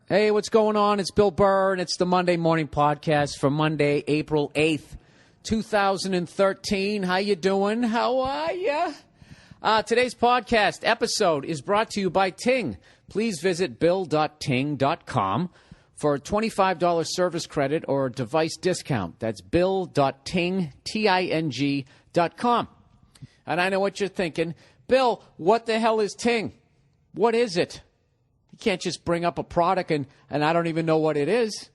Hey, what's going on? It's Bill Burr, and it's the Monday Morning Podcast for Monday, April 8th, 2013. How you doing? How are ya? Today's podcast episode is brought to you by Ting. Please visit bill.ting.com for a $25 service credit or device discount. That's bill.ting.com. And I know what you're thinking. Bill, what the hell is Ting? What is it? You can't just bring up a product and I don't even know what it is.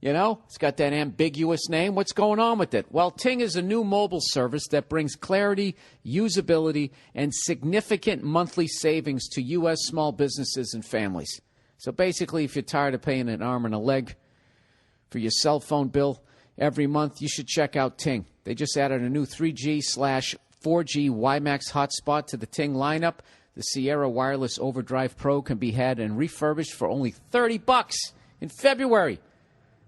You know, it's got that ambiguous name. What's going on with it? Well, Ting is a new mobile service that brings clarity, usability, and significant monthly savings to U.S. small businesses and families. So basically, if you're tired of paying an arm and a leg for your cell phone bill every month, you should check out Ting. They just added a new 3G/4G WiMAX hotspot to the Ting lineup. The Sierra Wireless Overdrive Pro can be had and refurbished for only $30 in February.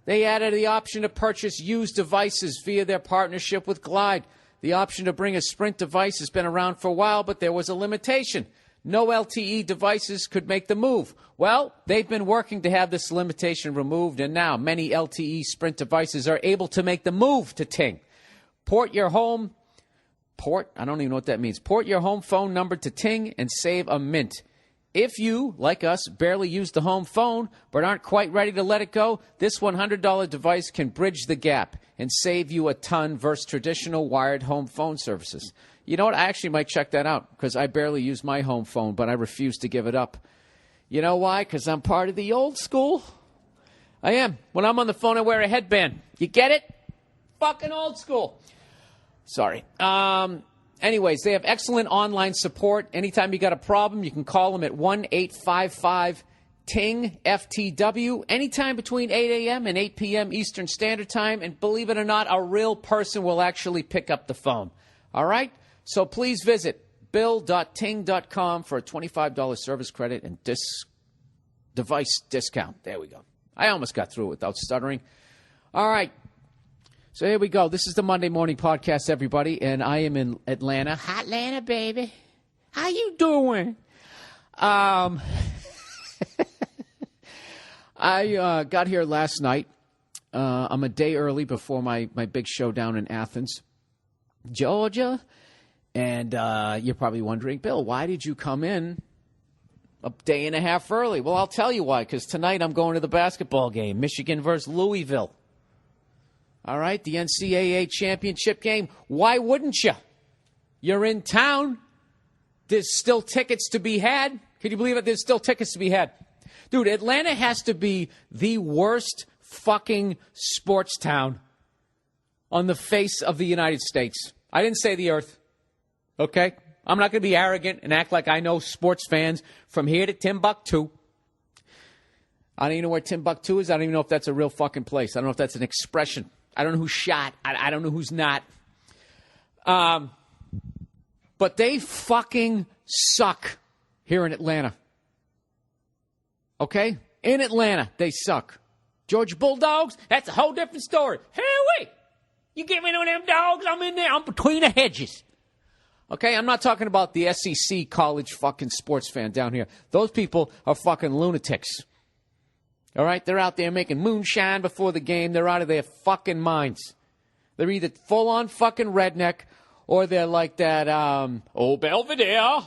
They added the option to purchase used devices via their partnership with Glide. The option to bring a Sprint device has been around for a while, but there was a limitation. No LTE devices could make the move. Well, they've been working to have this limitation removed, and now many LTE Sprint devices are able to make the move to Ting. Port your home phone number to Ting and save a mint. If you, like us, barely use the home phone but aren't quite ready to let it go, this $100 device can bridge the gap and save you a ton versus traditional wired home phone services. You know what? I actually might check that out because I barely use my home phone, but I refuse to give it up. You know why? Because I'm part of the old school. I am. When I'm on the phone, I wear a headband. You get it? Fucking old school. Sorry. Anyways, they have excellent online support. Anytime you got a problem, you can call them at 1-855-TING-FTW anytime between 8 a.m. and 8 p.m. Eastern Standard Time. And believe it or not, a real person will actually pick up the phone. All right? So please visit bill.ting.com for a $25 service credit and device discount. There we go. I almost got through it without stuttering. All right. So here we go. This is the Monday Morning Podcast, everybody, and I am in Atlanta. Hotlanta, baby. How you doing? I got here last night. I'm a day early before my big show down in Athens, Georgia. And you're probably wondering, Bill, why did you come in a day and a half early? Well, I'll tell you why, because tonight I'm going to the basketball game, Michigan versus Louisville. All right, the NCAA championship game. Why wouldn't you? You're in town. There's still tickets to be had. Can you believe it? There's still tickets to be had. Dude, Atlanta has to be the worst fucking sports town on the face of the United States. I didn't say the earth. Okay? I'm not going to be arrogant and act like I know sports fans from here to Timbuktu. I don't even know where Timbuktu is. I don't even know if that's a real fucking place. I don't know if that's an expression. I don't know who's shot. I don't know who's not. But they fucking suck here in Atlanta. Okay? In Atlanta, they suck. Georgia Bulldogs, that's a whole different story. Hey, wait. You get me one of them dogs, I'm in there. I'm between the hedges. Okay? I'm not talking about the SEC college fucking sports fan down here. Those people are fucking lunatics. All right, they're out there making moonshine before the game. They're out of their fucking minds. They're either full-on fucking redneck or they're like that, oh, Belvedere,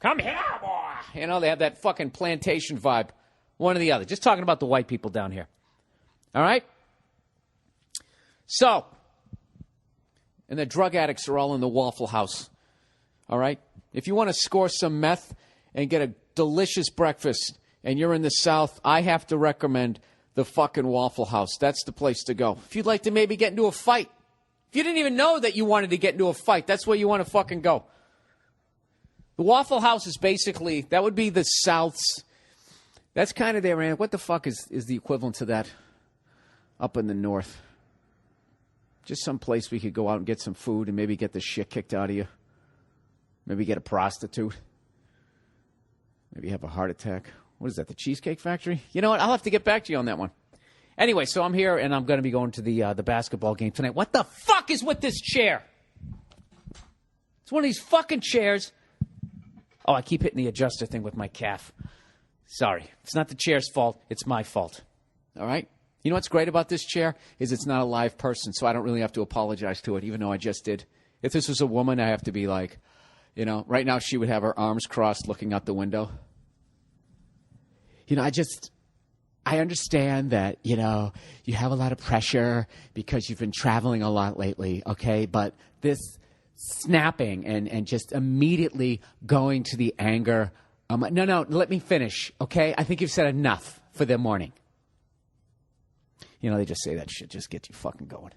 come here, boy. You know, they have that fucking plantation vibe. One or the other. Just talking about the white people down here. All right? So, and the drug addicts are all in the Waffle House. All right? If you want to score some meth and get a delicious breakfast and you're in the South, I have to recommend the fucking Waffle House. That's the place to go. If you'd like to maybe get into a fight, if you didn't even know that you wanted to get into a fight, that's where you want to fucking go. The Waffle House is basically, that would be the South's, that's kind of their, what the fuck is the equivalent to that up in the North? Just some place we could go out and get some food and maybe get the shit kicked out of you. Maybe get a prostitute. Maybe have a heart attack. What is that, the Cheesecake Factory? You know what? I'll have to get back to you on that one. Anyway, so I'm here, and I'm going to be going to the basketball game tonight. What the fuck is with this chair? It's one of these fucking chairs. Oh, I keep hitting the adjuster thing with my calf. Sorry. It's not the chair's fault. It's my fault. All right? You know what's great about this chair is it's not a live person, so I don't really have to apologize to it, even though I just did. If this was a woman, I have to be like, you know, right now she would have her arms crossed looking out the window. You know, I understand that, you know, you have a lot of pressure because you've been traveling a lot lately, okay? But this snapping and just immediately going to the anger. No, let me finish, okay? I think you've said enough for the morning. You know, they just say that shit just gets you fucking going.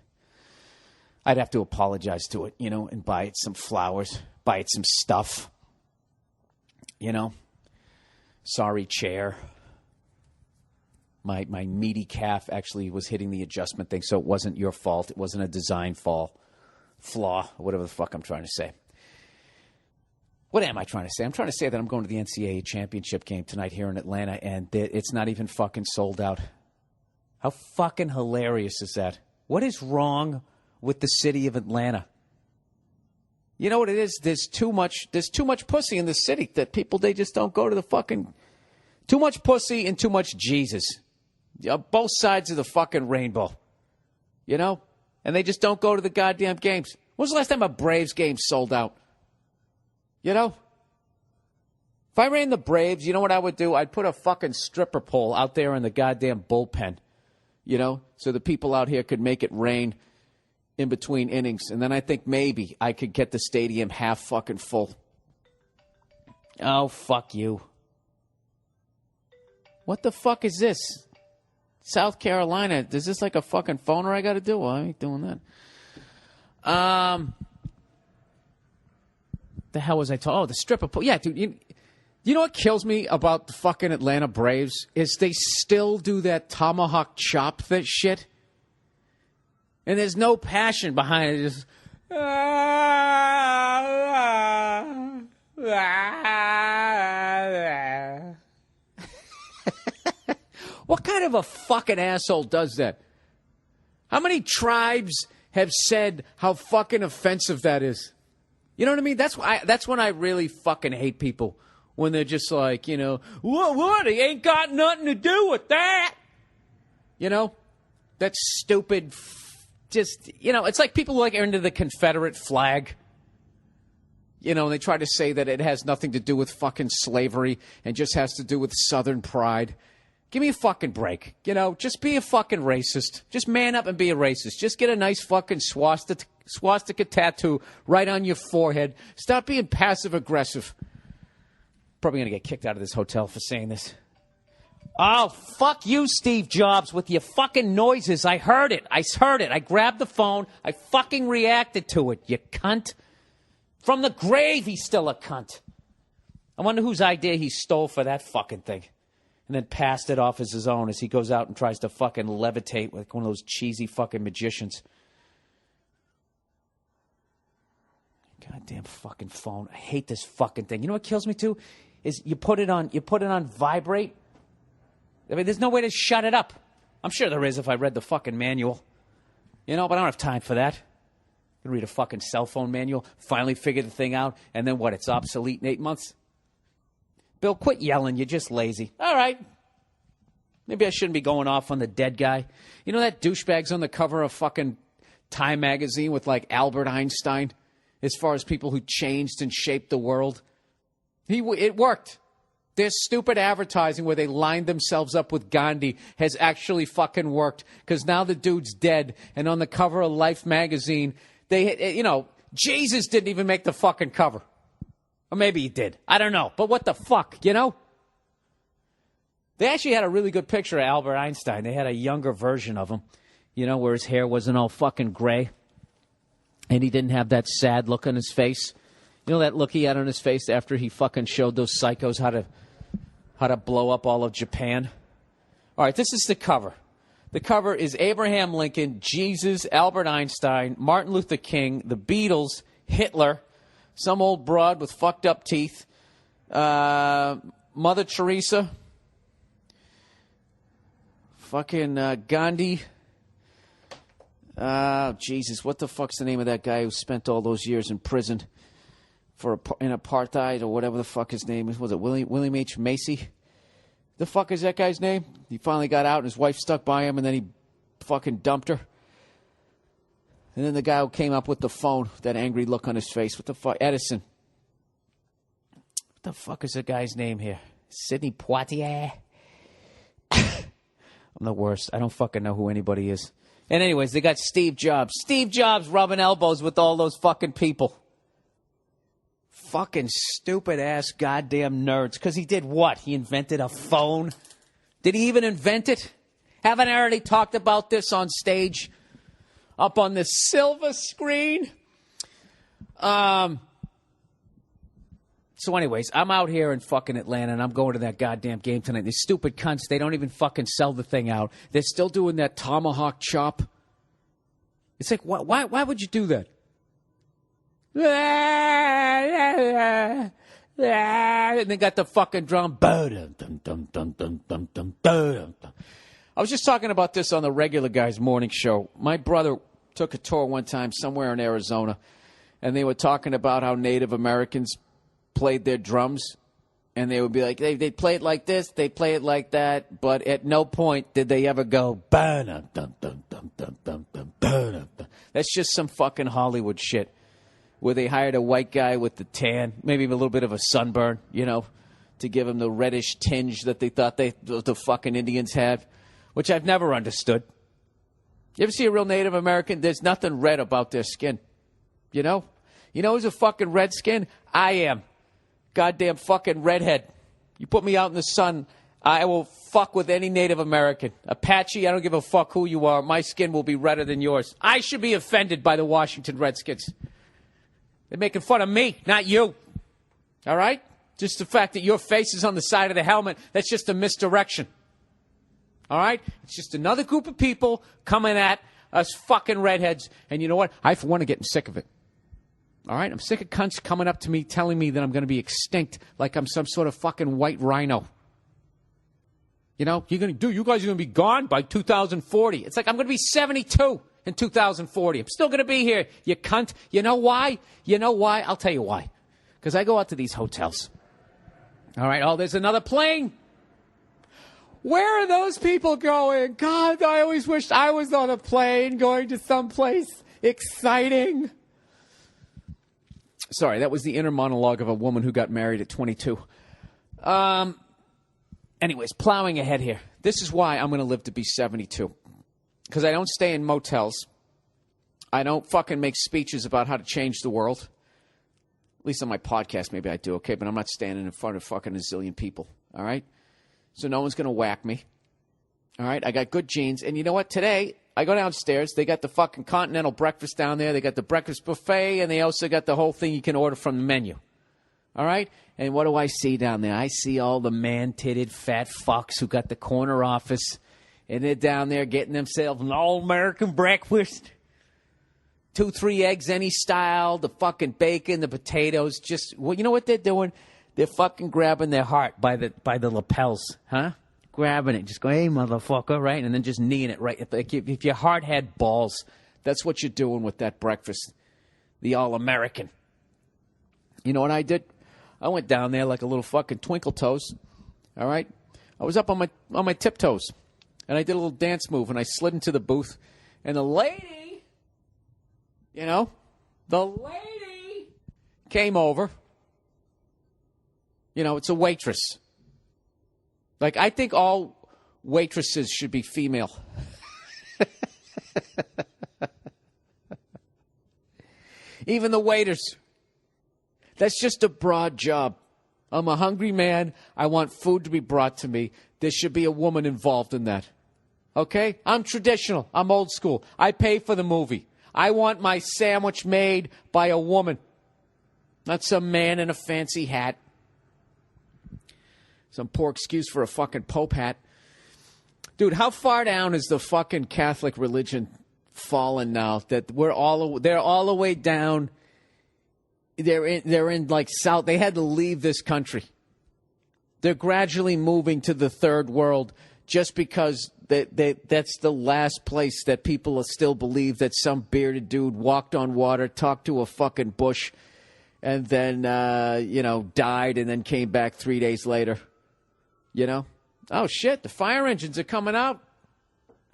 I'd have to apologize to it, you know, and buy it some flowers, buy it some stuff. You know? Sorry, chair. My meaty calf actually was hitting the adjustment thing, so it wasn't your fault. It wasn't a design flaw, whatever the fuck I'm trying to say. What am I trying to say? I'm trying to say that I'm going to the NCAA championship game tonight here in Atlanta, and it's not even fucking sold out. How fucking hilarious is that? What is wrong with the city of Atlanta? You know what it is? There's too much pussy in the city that people, they just don't go to the fucking... Too much pussy and too much Jesus. Both sides of the fucking rainbow. You know? And they just don't go to the goddamn games. When was the last time a Braves game sold out? You know? If I ran the Braves, you know what I would do? I'd put a fucking stripper pole out there in the goddamn bullpen. You know? So the people out here could make it rain in between innings. And then I think maybe I could get the stadium half fucking full. Oh, fuck you. What the fuck is this? South Carolina. Is this like a fucking phoner I got to do? Well, I ain't doing that. The hell was I talking? Oh, the stripper pole. Yeah, dude. You know what kills me about the fucking Atlanta Braves is they still do that tomahawk chop that shit. And there's no passion behind it. Just... What kind of a fucking asshole does that? How many tribes have said how fucking offensive that is? You know what I mean? That's when I really fucking hate people. When they're just like, you know, what? He ain't got nothing to do with that. You know? That stupid, just, you know, it's like people like are into the Confederate flag. You know, and they try to say that it has nothing to do with fucking slavery and just has to do with Southern pride. Give me a fucking break. You know, just be a fucking racist. Just man up and be a racist. Just get a nice fucking swastika tattoo right on your forehead. Stop being passive-aggressive. Probably going to get kicked out of this hotel for saying this. Oh, fuck you, Steve Jobs, with your fucking noises. I heard it. I grabbed the phone. I fucking reacted to it, you cunt. From the grave, he's still a cunt. I wonder whose idea he stole for that fucking thing. And then passed it off as his own as he goes out and tries to fucking levitate like one of those cheesy fucking magicians. Goddamn fucking phone. I hate this fucking thing. You know what kills me too? Is you put it on vibrate. I mean, there's no way to shut it up. I'm sure there is if I read the fucking manual. You know, but I don't have time for that. I can read a fucking cell phone manual, finally figure the thing out, and then what, it's obsolete in 8 months? Bill, quit yelling. You're just lazy. All right. Maybe I shouldn't be going off on the dead guy. You know that douchebag's on the cover of fucking Time magazine with like Albert Einstein as far as people who changed and shaped the world? It worked. Their stupid advertising where they lined themselves up with Gandhi has actually fucking worked because now the dude's dead and on the cover of Life magazine, Jesus didn't even make the fucking cover. Or maybe he did. I don't know. But what the fuck, you know? They actually had a really good picture of Albert Einstein. They had a younger version of him, you know, where his hair wasn't all fucking gray. And he didn't have that sad look on his face. You know that look he had on his face after he fucking showed those psychos how to blow up all of Japan? All right, this is the cover. The cover is Abraham Lincoln, Jesus, Albert Einstein, Martin Luther King, the Beatles, Hitler, some old broad with fucked up teeth, Mother Teresa, fucking Gandhi. Jesus, what the fuck's the name of that guy who spent all those years in prison in apartheid or whatever the fuck his name is? Was it William H. Macy? The fuck is that guy's name? He finally got out and his wife stuck by him and then he fucking dumped her. And then the guy who came up with the phone, that angry look on his face. What the fuck? Edison. What the fuck is the guy's name here? Sidney Poitier? I'm the worst. I don't fucking know who anybody is. And anyways, they got Steve Jobs. Steve Jobs rubbing elbows with all those fucking people. Fucking stupid-ass goddamn nerds. Because he did what? He invented a phone? Did he even invent it? Haven't I already talked about this on stage? Up on the silver screen? So anyways, I'm out here in fucking Atlanta, and I'm going to that goddamn game tonight. These stupid cunts, they don't even fucking sell the thing out. They're still doing that tomahawk chop. It's like, why would you do that? And they got the fucking drum. I was just talking about this on the Regular Guys morning show. My brother took a tour one time somewhere in Arizona, and they were talking about how Native Americans played their drums, and they would be like, they play it like this, they play it like that, but at no point did they ever go, that's just some fucking Hollywood shit, where they hired a white guy with the tan, maybe even a little bit of a sunburn, you know, to give him the reddish tinge that they thought the fucking Indians had, which I've never understood. You ever see a real Native American? There's nothing red about their skin, you know? You know who's a fucking redskin? I am. Goddamn fucking redhead. You put me out in the sun, I will fuck with any Native American. Apache, I don't give a fuck who you are. My skin will be redder than yours. I should be offended by the Washington Redskins. They're making fun of me, not you. All right? Just the fact that your face is on the side of the helmet, that's just a misdirection. All right? It's just another group of people coming at us fucking redheads. And you know what? I, for one, am getting sick of it. All right? I'm sick of cunts coming up to me telling me that I'm going to be extinct like I'm some sort of fucking white rhino. You know? You guys are going to be gone by 2040. It's like I'm going to be 72 in 2040. I'm still going to be here, you cunt. You know why? You know why? I'll tell you why. Because I go out to these hotels. All right? Oh, there's another plane. Where are those people going? God, I always wished I was on a plane going to someplace exciting. Sorry, that was the inner monologue of a woman who got married at 22. Anyways, plowing ahead here. This is why I'm going to live to be 72. Because I don't stay in motels. I don't fucking make speeches about how to change the world. At least on my podcast, maybe I do, okay? But I'm not standing in front of fucking a zillion people, all right? So no one's going to whack me, all right? I got good genes. And you know what? Today, I go downstairs. They got the fucking continental breakfast down there. They got the breakfast buffet, and they also got the whole thing you can order from the menu, all right? And what do I see down there? I see all the man-titted fat fucks who got the corner office, and they're down there getting themselves an all-American breakfast. 2-3 eggs any style, the fucking bacon, the potatoes. Just, well, you know what they're doing? They're fucking grabbing their heart by the lapels, huh? Grabbing it, just going, hey, motherfucker, right? And then just kneeing it right. If your heart had balls, that's what you're doing with that breakfast. The all-American. You know what I did? I went down there like a little fucking twinkle toes, all right? I was up on my tiptoes, and I did a little dance move, and I slid into the booth, and the lady, you know, came over. You know, it's a waitress. Like, I think all waitresses should be female. Even the waiters. That's just a broad job. I'm a hungry man. I want food to be brought to me. There should be a woman involved in that. Okay? I'm traditional. I'm old school. I pay for the movie. I want my sandwich made by a woman. Not some man in a fancy hat. Some poor excuse for a fucking Pope hat. Dude, how far down is the fucking Catholic religion fallen now that they're all the way down? They're in like South. They had to leave this country. They're gradually moving to the third world just because that's the last place that people still believe that some bearded dude walked on water, talked to a fucking bush, and then died and then came back 3 days later. You know? Oh, shit, the fire engines are coming out.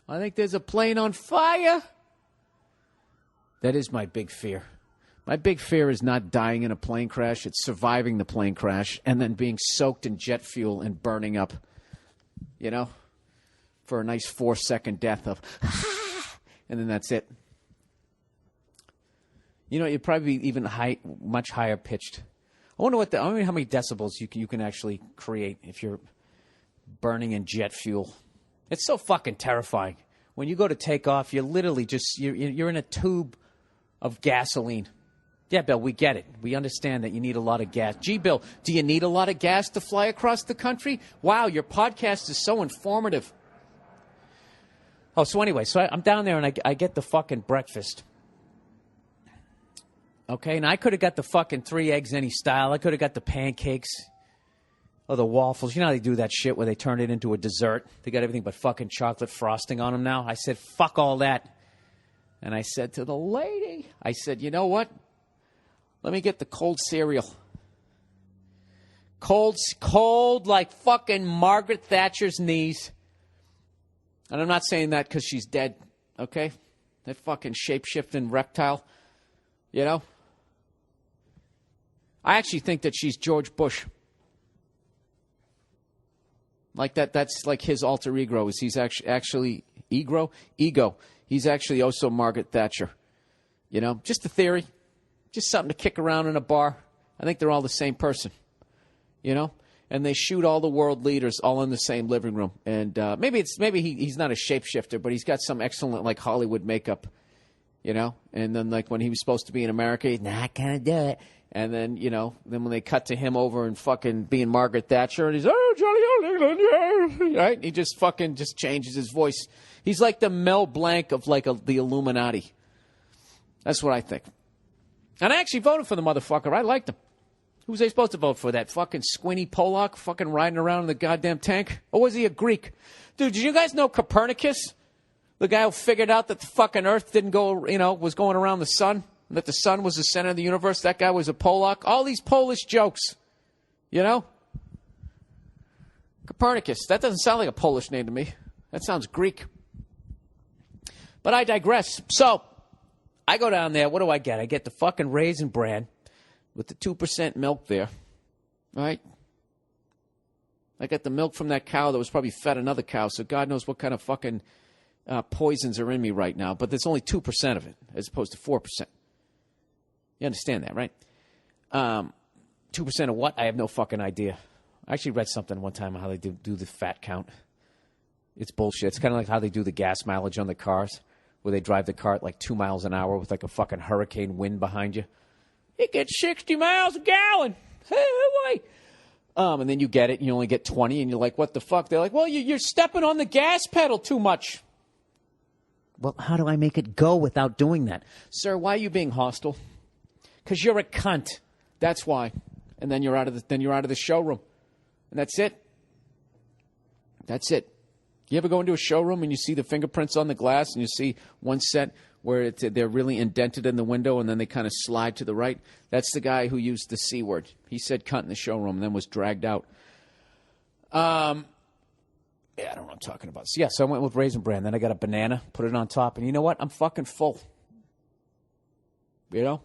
I think there's a plane on fire. That is my big fear. My big fear is not dying in a plane crash. It's surviving the plane crash and then being soaked in jet fuel and burning up, you know, for a nice 4-second death of, and then that's it. You know, you'd probably be even much higher pitched. I wonder how many decibels you can actually create if you're burning in jet fuel. It's so fucking terrifying. When you go to take off, you're literally just you're in a tube of gasoline. Yeah, Bill, we get it. We understand that you need a lot of gas. Gee, Bill, do you need a lot of gas to fly across the country? Wow, your podcast is so informative. Oh, so anyway, I'm down there and I get the fucking breakfast. Okay, and I could have got the fucking 3 eggs any style. I could have got the pancakes or the waffles. You know how they do that shit where they turn it into a dessert? They got everything but fucking chocolate frosting on them now. I said, fuck all that. And I said to the lady, I said, you know what? Let me get the cold cereal. Cold like fucking Margaret Thatcher's knees. And I'm not saying that because she's dead, okay? That fucking shape-shifting reptile, you know? I actually think that she's George Bush. Like that's like his alter ego. He's actually ego. He's actually also Margaret Thatcher. You know, just a theory. Just something to kick around in a bar. I think they're all the same person, you know? And they shoot all the world leaders all in the same living room. And maybe he's not a shapeshifter, but he's got some excellent, like, Hollywood makeup, you know? And then, like, when he was supposed to be in America, he's not going to do it. And then, you know, then when they cut to him over and fucking being Margaret Thatcher, and he's, oh, Johnny Old England, yeah, right? He just fucking just changes his voice. He's like the Mel Blanc of, like, the Illuminati. That's what I think. And I actually voted for the motherfucker. I liked him. Who was I supposed to vote for? That fucking squinty Pollock fucking riding around in the goddamn tank? Or was he a Greek? Dude, did you guys know Copernicus? The guy who figured out that the fucking Earth didn't go, you know, was going around the sun? And that the sun was the center of the universe? That guy was a Pollock? All these Polish jokes. You know? Copernicus. That doesn't sound like a Polish name to me. That sounds Greek. But I digress. So, I go down there. What do I get? I get the fucking Raisin Bran with the 2% milk there. Right? I got the milk from that cow that was probably fed another cow, so God knows what kind of fucking poisons are in me right now. But there's only 2% of it as opposed to 4%. You understand that, right? 2% of what? I have no fucking idea. I actually read something one time on how they do the fat count. It's bullshit. It's kind of like how they do the gas mileage on the cars, where they drive the car at like 2 miles an hour with like a fucking hurricane wind behind you. It gets 60 miles a gallon. Hey, wait. And then you get it, and you only get 20, and you're like, what the fuck? They're like, well, you're stepping on the gas pedal too much. Well, how do I make it go without doing that? Sir, why are you being hostile? Because you're a cunt. That's why. And then you're out of the showroom. And that's it. That's it. You ever go into a showroom and you see the fingerprints on the glass and you see one set where they're really indented in the window and then they kind of slide to the right? That's the guy who used the C word. He said cunt in the showroom and then was dragged out. Yeah, I don't know what I'm talking about. So, so I went with Raisin Bran. Then I got a banana, put it on top. And you know what? I'm fucking full. You know?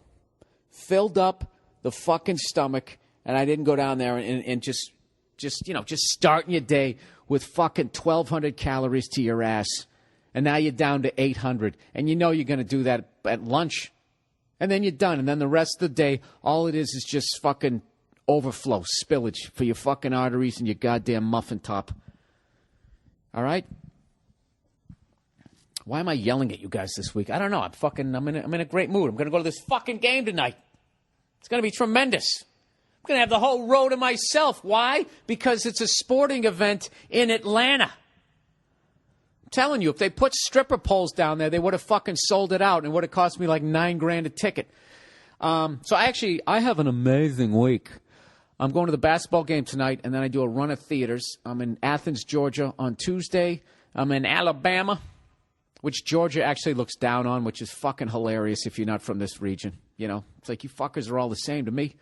Filled up the fucking stomach. And I didn't go down there and just starting your day with fucking 1,200 calories to your ass. And now you're down to 800. And you know you're going to do that at lunch. And then you're done. And then the rest of the day, all it is just fucking overflow, spillage for your fucking arteries and your goddamn muffin top. All right? Why am I yelling at you guys this week? I don't know. I'm in a great mood. I'm going to go to this fucking game tonight. It's going to be tremendous. I'm going to have the whole row to myself. Why? Because it's a sporting event in Atlanta. I'm telling you, if they put stripper poles down there, they would have fucking sold it out, and it would have cost me like $9,000 a ticket. So I have an amazing week. I'm going to the basketball game tonight, and then I do a run of theaters. I'm in Athens, Georgia on Tuesday. I'm in Alabama, which Georgia actually looks down on, which is fucking hilarious if you're not from this region. You know, it's like you fuckers are all the same to me.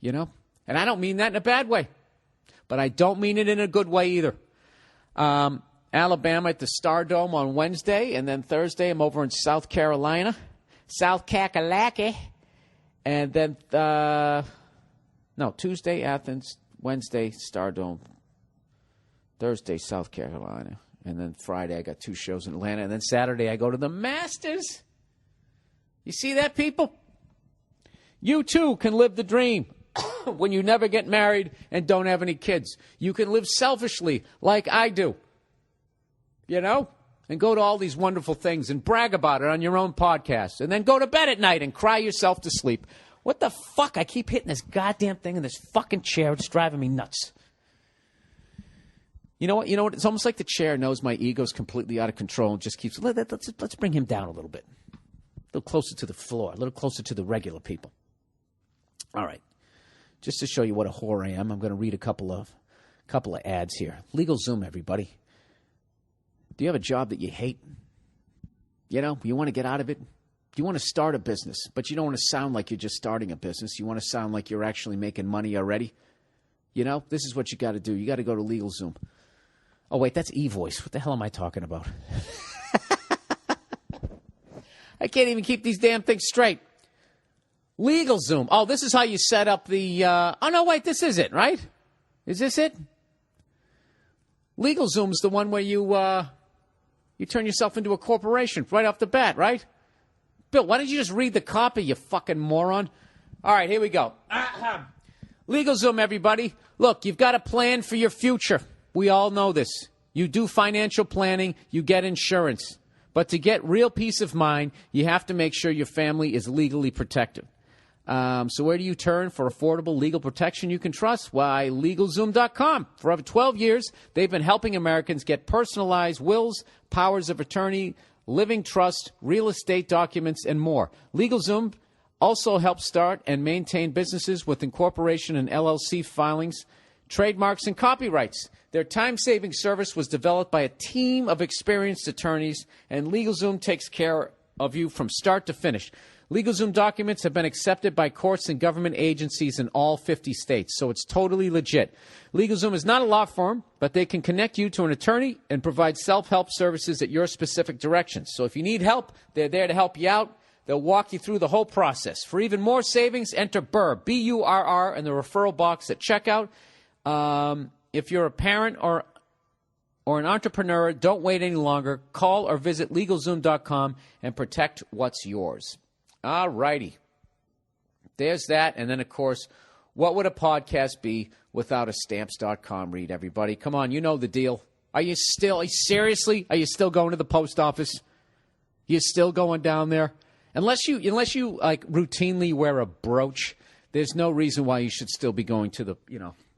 You know? And I don't mean that in a bad way. But I don't mean it in a good way either. Alabama at the Stardome on Wednesday, and then Thursday I'm over in South Carolina. South Kakalaki. And then, Tuesday, Athens, Wednesday, Stardome, Thursday, South Carolina. And then Friday, I got 2 shows in Atlanta. And then Saturday, I go to the Masters. You see that, people? You, too, can live the dream when you never get married and don't have any kids. You can live selfishly like I do, and go to all these wonderful things and brag about it on your own podcast. And then go to bed at night and cry yourself to sleep. What the fuck? I keep hitting this goddamn thing in this fucking chair. It's driving me nuts. You know what? It's almost like the chair knows my ego's completely out of control and just keeps, let's bring him down a little bit. A little closer to the floor, a little closer to the regular people. All right. Just to show you what a whore I am, I'm going to read a couple of ads here. LegalZoom, everybody. Do you have a job that you hate? You want to get out of it? You want to start a business, but you don't want to sound like you're just starting a business. You want to sound like you're actually making money already. This is what you got to do. You got to go to LegalZoom. Oh, wait, that's eVoice. What the hell am I talking about? I can't even keep these damn things straight. LegalZoom. Oh, this is how you set up the... oh, no, wait, this is it, right? Is this it? LegalZoom's the one where you turn yourself into a corporation right off the bat, right? Bill, why don't you just read the copy, you fucking moron? All right, here we go. LegalZoom, everybody. Look, you've got a plan for your future. We all know this. You do financial planning, you get insurance. But to get real peace of mind, you have to make sure your family is legally protected. So where do you turn for affordable legal protection you can trust? Why, LegalZoom.com. For over 12 years, they've been helping Americans get personalized wills, powers of attorney, living trust, real estate documents, and more. LegalZoom also helps start and maintain businesses with incorporation and LLC filings, trademarks, and copyrights. Their time-saving service was developed by a team of experienced attorneys, and LegalZoom takes care of you from start to finish. LegalZoom documents have been accepted by courts and government agencies in all 50 states, so it's totally legit. LegalZoom is not a law firm, but they can connect you to an attorney and provide self-help services at your specific directions. So if you need help, they're there to help you out. They'll walk you through the whole process. For even more savings, enter Burr, B-U-R-R, in the referral box at checkout. If you're a parent or an entrepreneur, don't wait any longer. Call or visit LegalZoom.com and protect what's yours. All righty. There's that. And then, of course, what would a podcast be without a Stamps.com read, everybody? Come on, you know the deal. Are you still going to the post office? You still going down there? Unless you like routinely wear a brooch, there's no reason why you should still be going to the,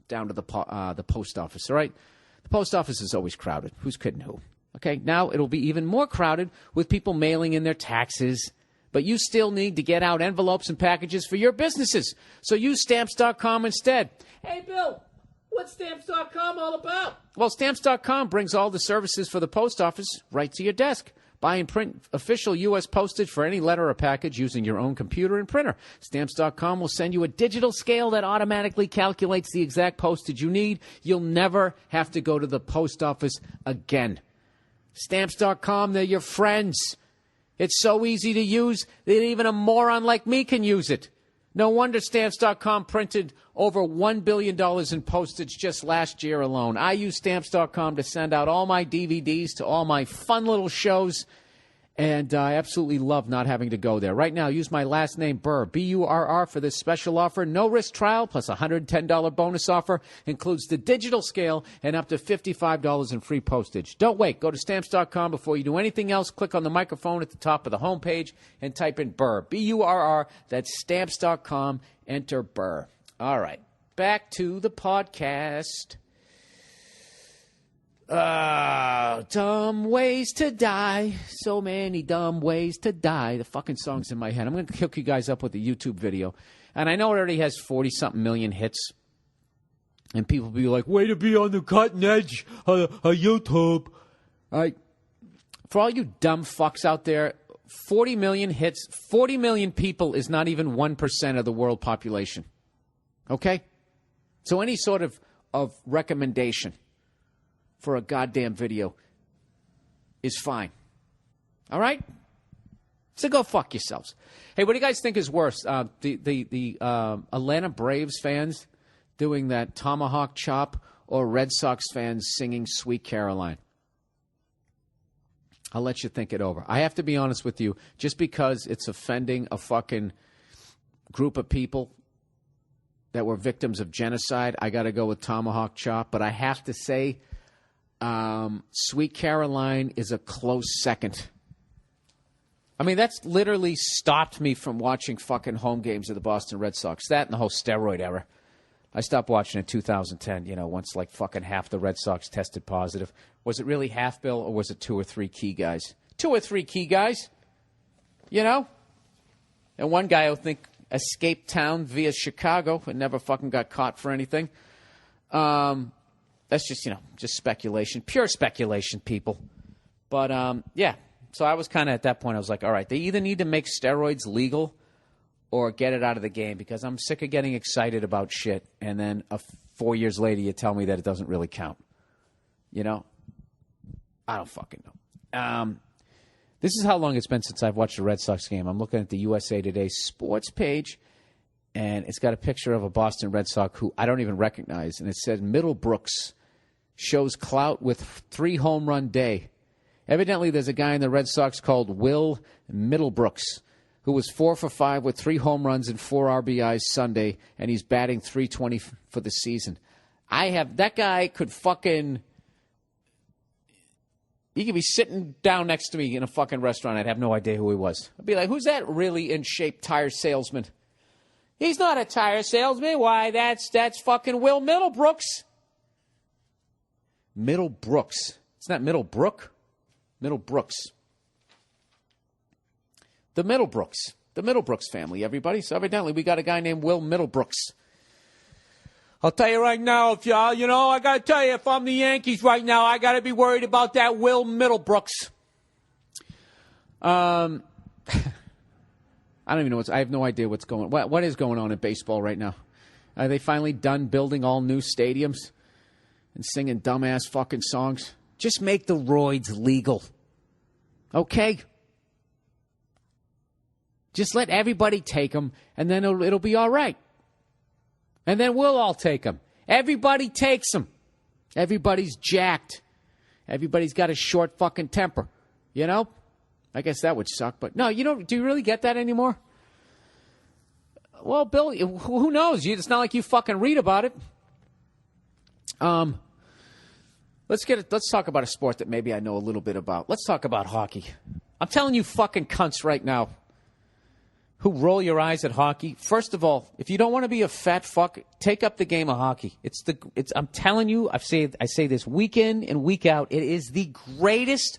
down to the post office, all right? The post office is always crowded. Who's kidding who? Okay, now it'll be even more crowded with people mailing in their taxes. But you still need to get out envelopes and packages for your businesses. So use Stamps.com instead. Hey, Bill, what's Stamps.com all about? Well, Stamps.com brings all the services for the post office right to your desk. Buy and print official U.S. postage for any letter or package using your own computer and printer. Stamps.com will send you a digital scale that automatically calculates the exact postage you need. You'll never have to go to the post office again. Stamps.com, they're your friends. It's so easy to use that even a moron like me can use it. No wonder Stamps.com printed over $1 billion in postage just last year alone. I use Stamps.com to send out all my DVDs to all my fun little shows, and I absolutely love not having to go there. Right now, use my last name, Burr, B-U-R-R, for this special offer. No risk trial plus a $110 bonus offer. Includes the digital scale and up to $55 in free postage. Don't wait. Go to Stamps.com before you do anything else. Click on the microphone at the top of the homepage and type in Burr, B-U-R-R. That's Stamps.com. Enter Burr. All right. Back to the podcast. Dumb ways to die. So many dumb ways to die. The fucking song's in my head. I'm going to hook you guys up with a YouTube video. And I know it already has 40-something million hits. And people will be like, way to be on the cutting edge of YouTube. All right. For all you dumb fucks out there, 40 million hits, 40 million people is not even 1% of the world population. Okay? So any sort of recommendation for a goddamn video is fine. All right? So go fuck yourselves. Hey, what do you guys think is worse? The Atlanta Braves fans doing that tomahawk chop or Red Sox fans singing Sweet Caroline? I'll let you think it over. I have to be honest with you. Just because it's offending a fucking group of people that were victims of genocide, I got to go with tomahawk chop. But I have to say, Sweet Caroline is a close second. I mean, that's literally stopped me from watching fucking home games of the Boston Red Sox. That and the whole steroid era. I stopped watching in 2010, once like fucking half the Red Sox tested positive. Was it really half, Bill, or was it 2 or 3 key guys? 2 or 3 key guys, And one guy, I think, escaped town via Chicago and never fucking got caught for anything. That's just, just speculation. Pure speculation, people. But, yeah. So I was kind of at that point, I was like, all right, they either need to make steroids legal or get it out of the game, because I'm sick of getting excited about shit, and then 4 years later you tell me that it doesn't really count. I don't fucking know. This is how long it's been since I've watched a Red Sox game. I'm looking at the USA Today sports page, and it's got a picture of a Boston Red Sox who I don't even recognize, and it said Middlebrooks shows clout with 3 home run day. Evidently, there's a guy in the Red Sox called Will Middlebrooks, who was 4 for 5 with 3 home runs and 4 RBIs Sunday, and he's batting .320 for the season. That guy could fucking, he could be sitting down next to me in a fucking restaurant. I'd have no idea who he was. I'd be like, who's that really in shape tire salesman? He's not a tire salesman. Why, that's fucking Will Middlebrooks. Middlebrooks. It's not Middlebrook. Middlebrooks. The Middlebrooks family, everybody. So evidently we got a guy named Will Middlebrooks. I'll tell you right now, if I got to tell you, if I'm the Yankees right now, I got to be worried about that Will Middlebrooks. I don't even know I have no idea what's going on. What is going on in baseball right now? Are they finally done building all new stadiums and singing dumbass fucking songs? Just make the roids legal. Okay? Just let everybody take them, and then it'll be all right. And then we'll all take them. Everybody takes them. Everybody's jacked. Everybody's got a short fucking temper. I guess that would suck, but no, do you really get that anymore? Well, Bill, who knows? It's not like you fucking read about it. Let's talk about a sport that maybe I know a little bit about. Let's talk about hockey. I'm telling you fucking cunts right now who roll your eyes at hockey. First of all, if you don't want to be a fat fuck, take up the game of hockey. I'm telling you, I say this week in and week out, it is the greatest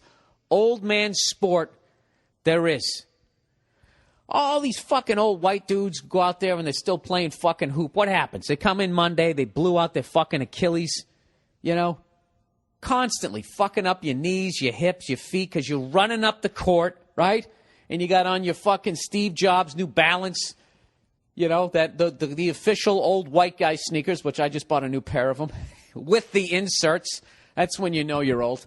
old man sport there is. All these fucking old white dudes go out there and they're still playing fucking hoop. What happens? They come in Monday, they blew out their fucking Achilles, constantly fucking up your knees, your hips, your feet, because you're running up the court, right? And you got on your fucking Steve Jobs New Balance, that the official old white guy sneakers, which I just bought a new pair of them, with the inserts. That's when you know you're old.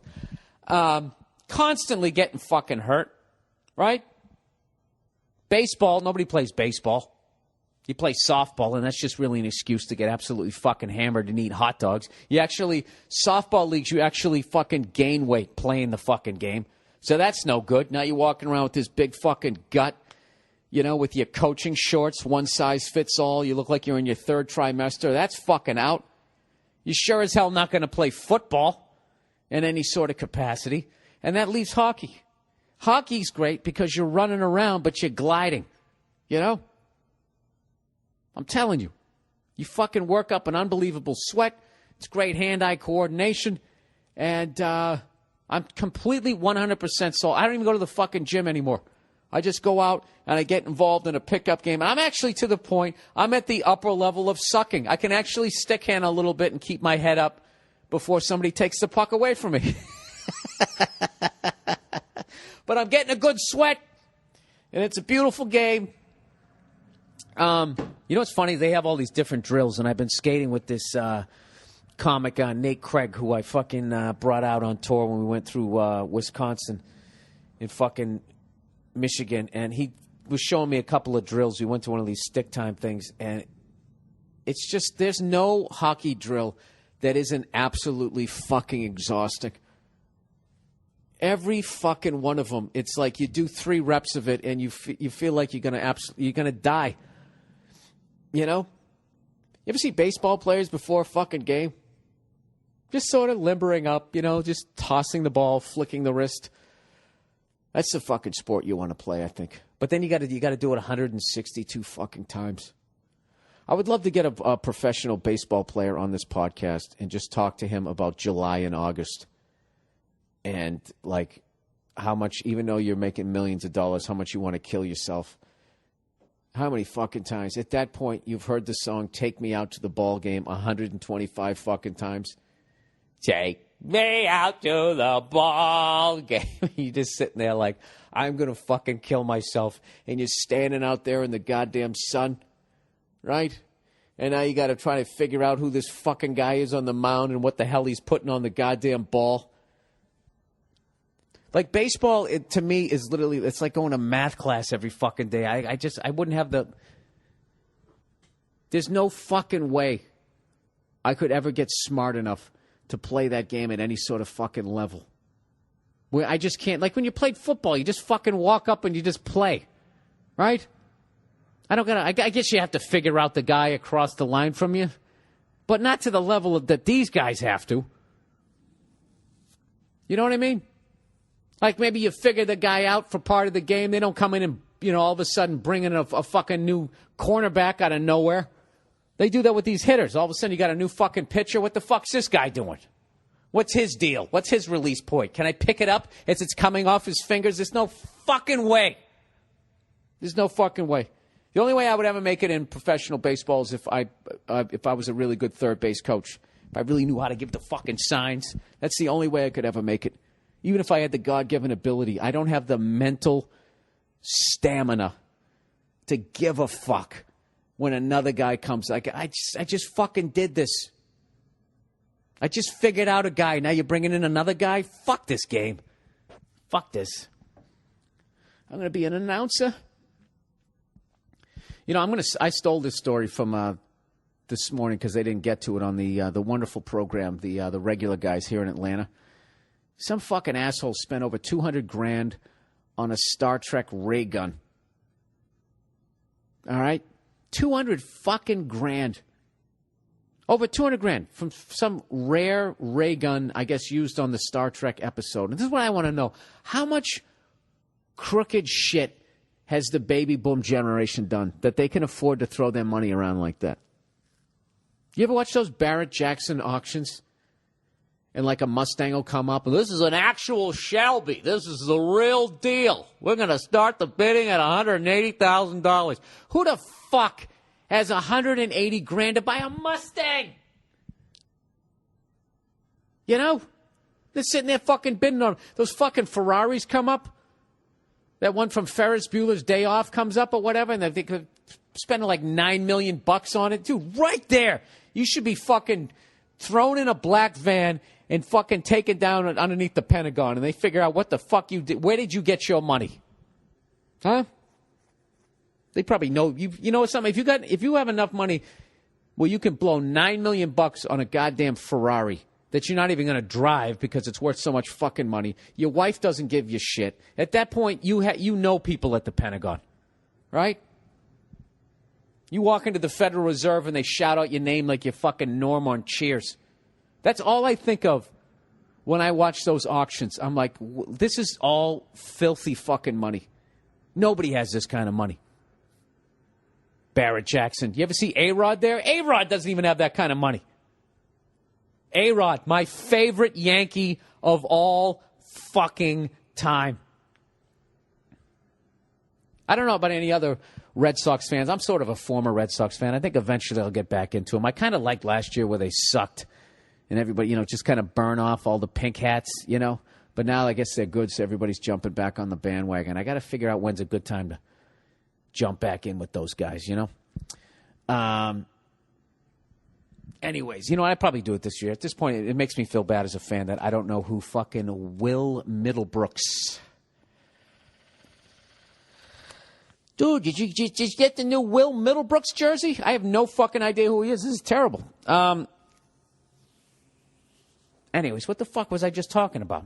Constantly getting fucking hurt, right? Baseball, nobody plays baseball. You play softball, and that's just really an excuse to get absolutely fucking hammered and eat hot dogs. Softball leagues, you actually fucking gain weight playing the fucking game. So that's no good. Now you're walking around with this big fucking gut, with your coaching shorts, one size fits all. You look like you're in your 3rd trimester. That's fucking out. You sure as hell not going to play football in any sort of capacity. And that leaves hockey. Hockey's great because you're running around, but you're gliding, I'm telling you. You fucking work up an unbelievable sweat. It's great hand-eye coordination. And I'm completely 100% sold. I don't even go to the fucking gym anymore. I just go out and I get involved in a pickup game. And I'm actually to the point, I'm at the upper level of sucking. I can actually stick hand a little bit and keep my head up before somebody takes the puck away from me. But I'm getting a good sweat, and it's a beautiful game. What's funny? They have all these different drills, and I've been skating with this comic, Nate Craig, who I fucking brought out on tour when we went through Wisconsin and fucking Michigan, and he was showing me a couple of drills. We went to one of these stick time things, and it's just, there's no hockey drill that isn't absolutely fucking exhausting. Every fucking one of them, it's like you do 3 reps of it, and you feel like you're gonna die. You know? You ever see baseball players before a fucking game? Just sort of limbering up, just tossing the ball, flicking the wrist. That's the fucking sport you want to play, I think. But then you got to do it 162 fucking times. I would love to get a professional baseball player on this podcast and just talk to him about July and August. And, like, how much, even though you're making millions of dollars, how much you want to kill yourself. How many fucking times? At that point, you've heard the song Take Me Out to the Ball Game 125 fucking times. Take me out to the ball game. You're just sitting there like, I'm going to fucking kill myself. And you're standing out there in the goddamn sun. Right? And now you got to try to figure out who this fucking guy is on the mound and what the hell he's putting on the goddamn ball. Like, baseball, to me, is literally, it's like going to math class every fucking day. I wouldn't have there's no fucking way I could ever get smart enough to play that game at any sort of fucking level. Where I just can't, like when you played football, you just fucking walk up and you just play. Right? I guess you have to figure out the guy across the line from you, but not to the level that these guys have to. You know what I mean? Like maybe you figure the guy out for part of the game. They don't come in and, all of a sudden bring in a fucking new cornerback out of nowhere. They do that with these hitters. All of a sudden you got a new fucking pitcher. What the fuck's this guy doing? What's his deal? What's his release point? Can I pick it up as it's coming off his fingers? There's no fucking way. There's no fucking way. The only way I would ever make it in professional baseball is if I was a really good third base coach. If I really knew how to give the fucking signs. That's the only way I could ever make it. Even if I had the God-given ability, I don't have the mental stamina to give a fuck when another guy comes. Like I just fucking did this. I just figured out a guy. Now you're bringing in another guy? Fuck this game. Fuck this. I'm going to be an announcer. I stole this story from this morning because they didn't get to it on the wonderful program, the regular guys here in Atlanta. Some fucking asshole spent over $200,000 on a Star Trek ray gun. All right? 200 fucking grand. Over 200 grand from some rare ray gun, I guess, used on the Star Trek episode. And this is what I want to know. How much crooked shit has the baby boom generation done that they can afford to throw their money around like that? You ever watch those Barrett Jackson auctions? And like a Mustang will come up, and this is an actual Shelby. This is the real deal. We're going to start the bidding at $180,000. Who the fuck has $180,000 to buy a Mustang? They're sitting there fucking bidding on those fucking Ferraris come up. That one from Ferris Bueller's Day Off comes up or whatever, and they could spend like $9 million on it. Dude, right there. You should be fucking thrown in a black van and fucking taken down underneath the Pentagon, and they figure out what the fuck you did. Where did you get your money? Huh? They probably know. You know something? If you have enough money, well, you can blow $9 million on a goddamn Ferrari that you're not even going to drive because it's worth so much fucking money. Your wife doesn't give you shit. At that point, you know people at the Pentagon, right? You walk into the Federal Reserve and they shout out your name like you're fucking Norm on Cheers. That's all I think of when I watch those auctions. I'm like, this is all filthy fucking money. Nobody has this kind of money. Barrett Jackson. You ever see A-Rod there? A-Rod doesn't even have that kind of money. A-Rod, my favorite Yankee of all fucking time. I don't know about any other Red Sox fans. I'm sort of a former Red Sox fan. I think eventually I'll get back into them. I kind of liked last year where they sucked. And everybody, just kind of burn off all the pink hats, But now I guess they're good, so everybody's jumping back on the bandwagon. I got to figure out when's a good time to jump back in with those guys, Anyways, you know, I'd probably do it this year. At this point, it makes me feel bad as a fan that I don't know who fucking Will Middlebrooks. Dude, did you just get the new Will Middlebrooks jersey? I have no fucking idea who he is. This is terrible. Anyways, what the fuck was I just talking about?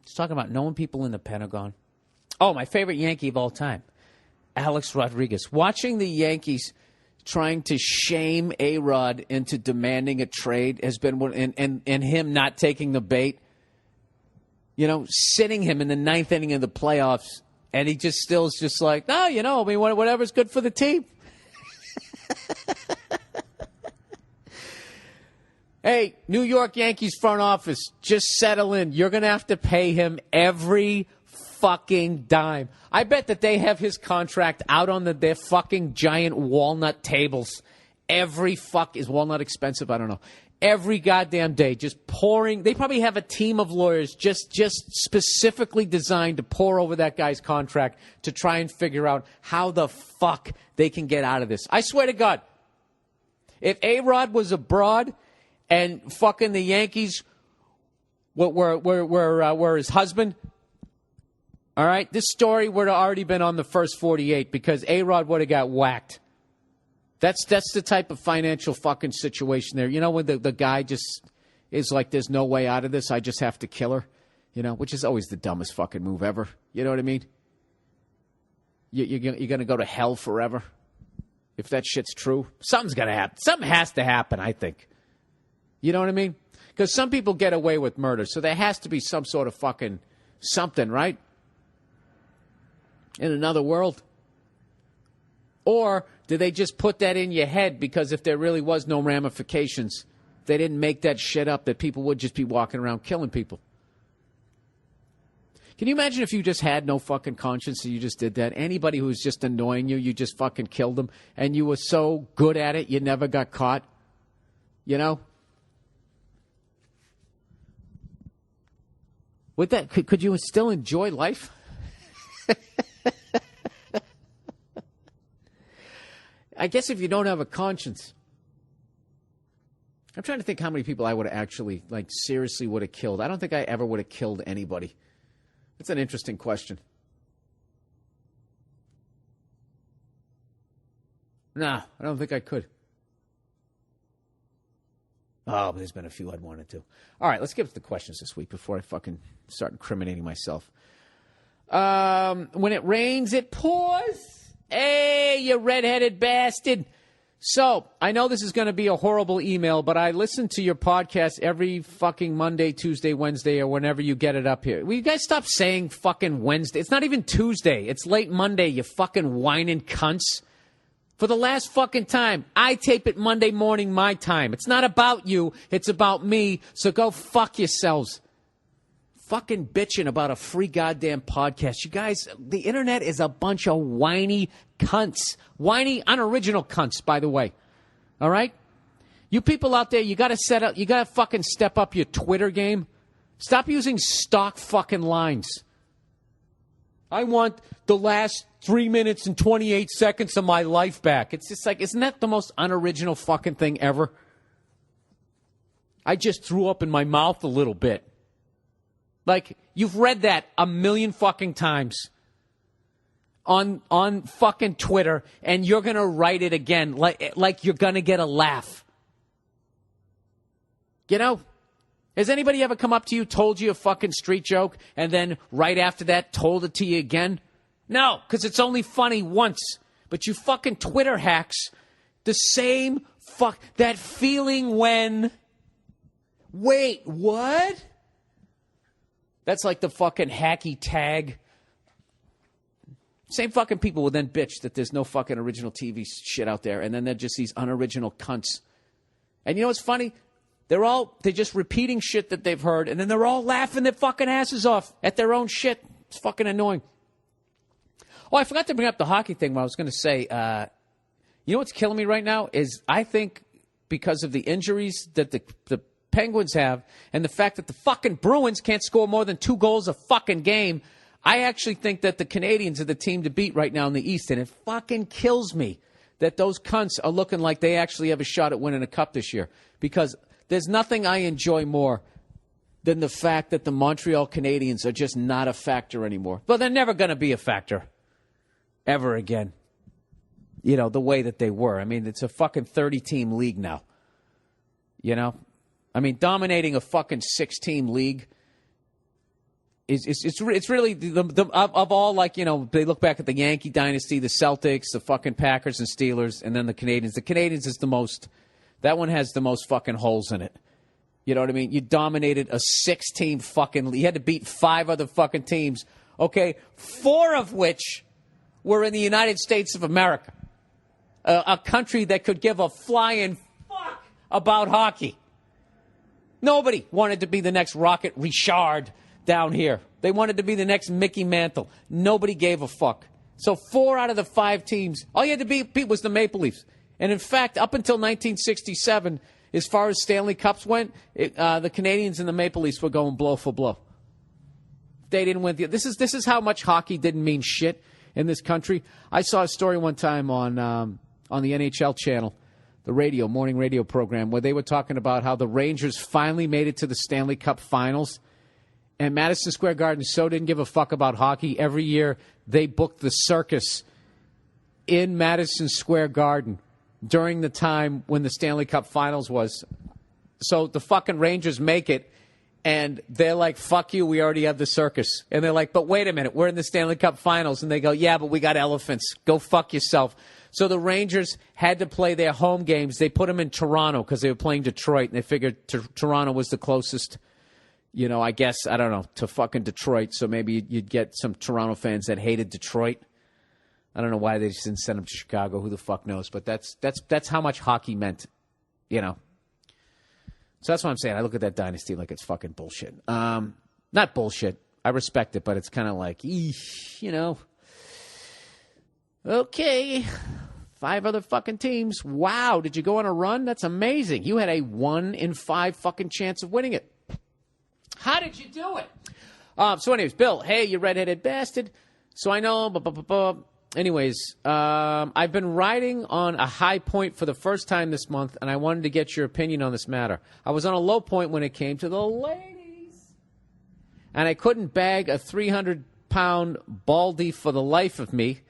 Just talking about knowing people in the Pentagon. Oh, my favorite Yankee of all time, Alex Rodriguez. Watching the Yankees trying to shame A-Rod into demanding a trade has been one, and him not taking the bait. You know, sitting him in the ninth inning of the playoffs, and he just still is just like, no, you know, I mean, whatever's good for the team. Hey, New York Yankees front office, just settle in. You're going to have to pay him every fucking dime. I bet that they have his contract out on their fucking giant walnut tables. Is walnut expensive? I don't know. Every goddamn day, just pouring. They probably have a team of lawyers just specifically designed to pour over that guy's contract to try and figure out how the fuck they can get out of this. I swear to God, if A-Rod was abroad and fucking the Yankees were his husband, all right, this story would have already been on the first 48 because A-Rod would have got whacked. That's the type of financial fucking situation there. You know, when the guy just is like, there's no way out of this, I just have to kill her, you know, which is always the dumbest fucking move ever. You know what I mean? You're going to go to hell forever if that shit's true. Something's going to happen. Something has to happen, I think. You know what I mean? Because some people get away with murder, so there has to be some sort of fucking something, right? In another world. Or do they just put that in your head because if there really was no ramifications, they didn't make that shit up, that people would just be walking around killing people? Can you imagine if you just had no fucking conscience and you just did that? Anybody who was just annoying you, you just fucking killed them, and you were so good at it, you never got caught? You know? With that, could you still enjoy life? I guess if you don't have a conscience. I'm trying to think how many people I would have actually, like, seriously would have killed. I don't think I ever would have killed anybody. That's an interesting question. No, I don't think I could. Oh, but there's been a few I'd wanted to. All right, let's get to the questions this week before I fucking start incriminating myself. When it rains, it pours. Hey, you redheaded bastard. So, I know this is going to be a horrible email, but I listen to your podcast every fucking Monday, Tuesday, Wednesday, or whenever you get it up here. Will you guys stop saying fucking Wednesday? It's not even Tuesday. It's late Monday, you fucking whining cunts. For the last fucking time, I tape it Monday morning my time. It's not about you. It's about me. So go fuck yourselves. Fucking bitching about a free goddamn podcast. You guys, the internet is a bunch of whiny cunts. Whiny, unoriginal cunts, by the way. All right? You people out there, you got to fucking step up your Twitter game. Stop using stock fucking lines. I want the last 3 minutes and 28 seconds of my life back. It's just like, isn't that the most unoriginal fucking thing ever? I just threw up in my mouth a little bit. Like, you've read that a million fucking times on fucking Twitter, and you're going to write it again like you're going to get a laugh. You know? Has anybody ever come up to you, told you a fucking street joke, and then right after that told it to you again? No, because it's only funny once. But you fucking Twitter hacks, the same that feeling when, wait, what? That's like the fucking hacky tag. Same fucking people will then bitch that there's no fucking original TV shit out there, and then they're just these unoriginal cunts. And you know what's funny? They're just repeating shit that they've heard, and then they're all laughing their fucking asses off at their own shit. It's fucking annoying. Oh, I forgot to bring up the hockey thing. What I was going to say, you know what's killing me right now is I think because of the injuries that the Penguins have, and the fact that the fucking Bruins can't score more than 2 goals a fucking game, I actually think that the Canadiens are the team to beat right now in the East, and it fucking kills me that those cunts are looking like they actually have a shot at winning a cup this year. Because there's nothing I enjoy more than the fact that the Montreal Canadiens are just not a factor anymore. But they're never going to be a factor ever again. You know, the way that they were. I mean, it's a fucking 30-team league now. You know? I mean, dominating a fucking 6-team league it's really of all, like, you know, they look back at the Yankee dynasty, the Celtics, the fucking Packers and Steelers, and then the Canadiens. The Canadiens is the most, that one has the most fucking holes in it. You know what I mean? You dominated a 6-team fucking league. You had to beat 5 other fucking teams. Okay, 4 of which were in the United States of America. A country that could give a flying fuck about hockey. Nobody wanted to be the next Rocket Richard down here. They wanted to be the next Mickey Mantle. Nobody gave a fuck. So 4 out of the 5 teams, all you had to beat was the Maple Leafs. And in fact, up until 1967, as far as Stanley Cups went, the Canadiens and the Maple Leafs were going blow for blow. They didn't win. This is how much hockey didn't mean shit in this country. I saw a story one time on the NHL channel, the morning radio program, where they were talking about how the Rangers finally made it to the Stanley Cup Finals. And Madison Square Garden so didn't give a fuck about hockey. Every year they booked the circus in Madison Square Garden during the time when the Stanley Cup Finals was. So the fucking Rangers make it, and they're like, fuck you, we already have the circus. And they're like, but wait a minute, we're in the Stanley Cup Finals. And they go, yeah, but we got elephants. Go fuck yourself. So the Rangers had to play their home games. They put them in Toronto because they were playing Detroit, and they figured Toronto was the closest, you know, I guess, I don't know, to fucking Detroit. So maybe you'd get some Toronto fans that hated Detroit. I don't know why they just didn't send them to Chicago. Who the fuck knows? But that's how much hockey meant, you know. So that's what I'm saying. I look at that dynasty like it's fucking bullshit. Not bullshit. I respect it, but it's kind of like, eesh, you know. Okay. 5 other fucking teams. Wow, did you go on a run? That's amazing. You had a 1 in 5 fucking chance of winning it. How did you do it? So anyways, Bill, hey, you redheaded bastard. So I know, anyways, I've been riding on a high point for the first time this month, and I wanted to get your opinion on this matter. I was on a low point when it came to the ladies, and I couldn't bag a 300-pound baldy for the life of me.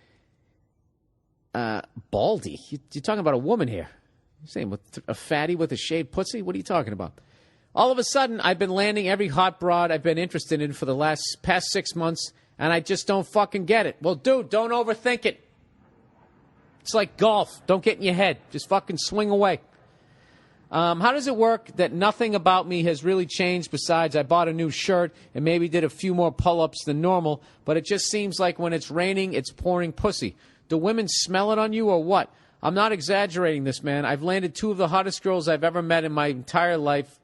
Baldy? You're talking about a woman here. You're saying with a fatty with a shaved pussy? What are you talking about? All of a sudden, I've been landing every hot broad I've been interested in for the past 6 months, and I just don't fucking get it. Well, dude, don't overthink it. It's like golf. Don't get in your head. Just fucking swing away. How does it work that nothing about me has really changed besides I bought a new shirt and maybe did a few more pull-ups than normal, but it just seems like when it's raining, it's pouring pussy. Do women smell it on you or what? I'm not exaggerating this, man. I've landed 2 of the hottest girls I've ever met in my entire life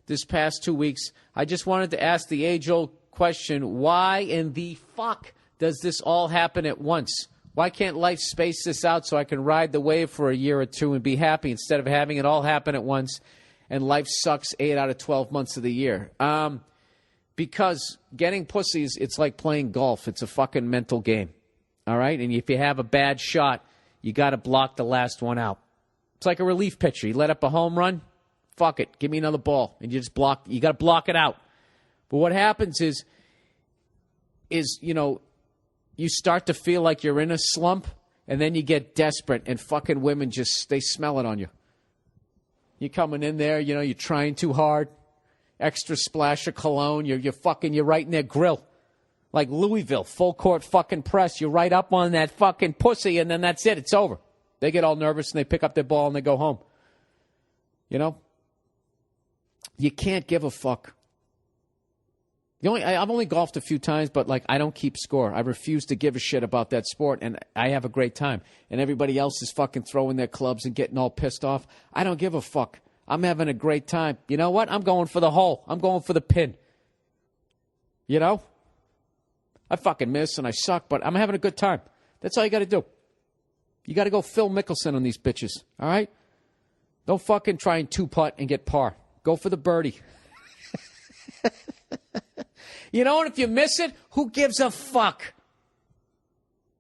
this past 2 weeks. I just wanted to ask the age-old question, why in the fuck does this all happen at once? Why can't life space this out so I can ride the wave for a year or 2 and be happy instead of having it all happen at once and life sucks 8 out of 12 months of the year? Because getting pussies, it's like playing golf. It's a fucking mental game, all right? And if you have a bad shot, you got to block the last one out. It's like a relief pitcher. You let up a home run, fuck it, give me another ball. And you just block, you got to block it out. But what happens is, you know, you start to feel like you're in a slump, and then you get desperate, and fucking women just, they smell it on you. You're coming in there, you know, you're trying too hard, extra splash of cologne, you're right in their grill. Like Louisville, full court fucking press, you're right up on that fucking pussy, and then that's it, it's over. They get all nervous, and they pick up their ball, and they go home. You know? You can't give a fuck. I've only golfed a few times, but, like, I don't keep score. I refuse to give a shit about that sport, and I have a great time. And everybody else is fucking throwing their clubs and getting all pissed off. I don't give a fuck. I'm having a great time. You know what? I'm going for the hole. I'm going for the pin. You know? I fucking miss and I suck, but I'm having a good time. That's all you got to do. You got to go Phil Mickelson on these bitches, all right? Don't fucking try and 2-putt and get par. Go for the birdie. You know, and if you miss it, who gives a fuck?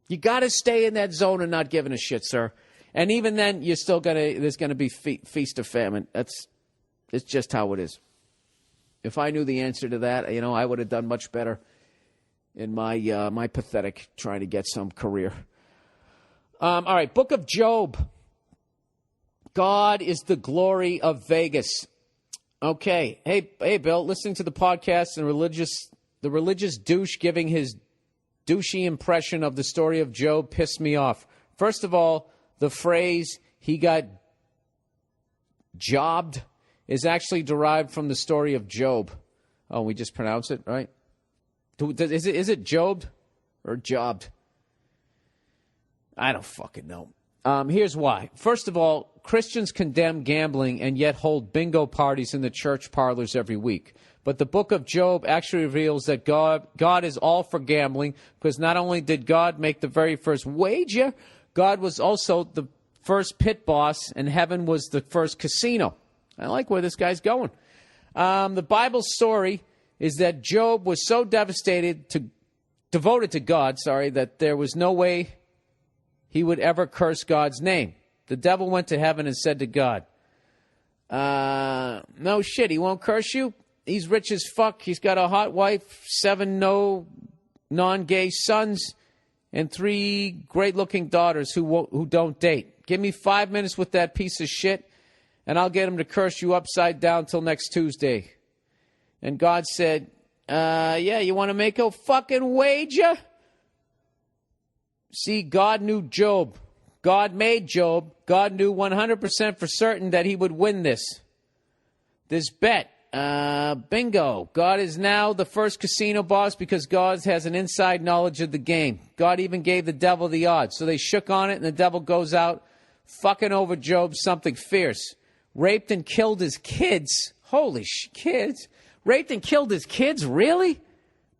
You got to stay in that zone and not giving a shit, sir. And even then, there's gonna be feast or famine. It's just how it is. If I knew the answer to that, I would have done much better in my pathetic trying to get some career. All right, Book of Job. God is the glory of Vegas. Okay, hey, Bill, listening to the podcast and the religious douche giving his douchey impression of the story of Job pissed me off. First of all, the phrase "he got jobbed" is actually derived from the story of Job. Oh, we just pronounce it right. Is it Jobbed or jobbed? I don't fucking know. Here's why. First of all, Christians condemn gambling and yet hold bingo parties in the church parlors every week. But the book of Job actually reveals that God is all for gambling, because not only did God make the very first wager, God was also the first pit boss, and heaven was the first casino. I like where this guy's going. The Bible story is that Job was so devoted to God, that there was no way he would ever curse God's name. The devil went to heaven and said to God, no shit, he won't curse you? He's rich as fuck. He's got a hot wife, 7 non-gay sons, and 3 great-looking daughters who don't date. Give me 5 minutes with that piece of shit, and I'll get him to curse you upside down till next Tuesday. And God said, yeah, you want to make a fucking wager? See, God knew Job. God made Job. God knew 100% for certain that he would win this bet. Bingo. God is now the first casino boss because God has an inside knowledge of the game. God even gave the devil the odds. So they shook on it, and the devil goes out fucking over Job something fierce. Raped and killed his kids. Holy kids. Raped and killed his kids? Really?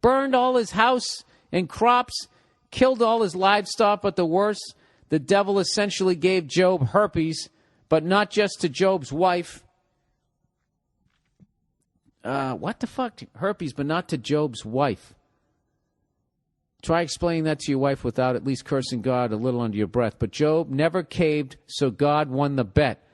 Burned all his house and crops. Killed all his livestock, but the worst, the devil essentially gave Job herpes, but not just to Job's wife. What the fuck? Herpes, but not to Job's wife. Try explaining that to your wife without at least cursing God a little under your breath. But Job never caved, so God won the bet.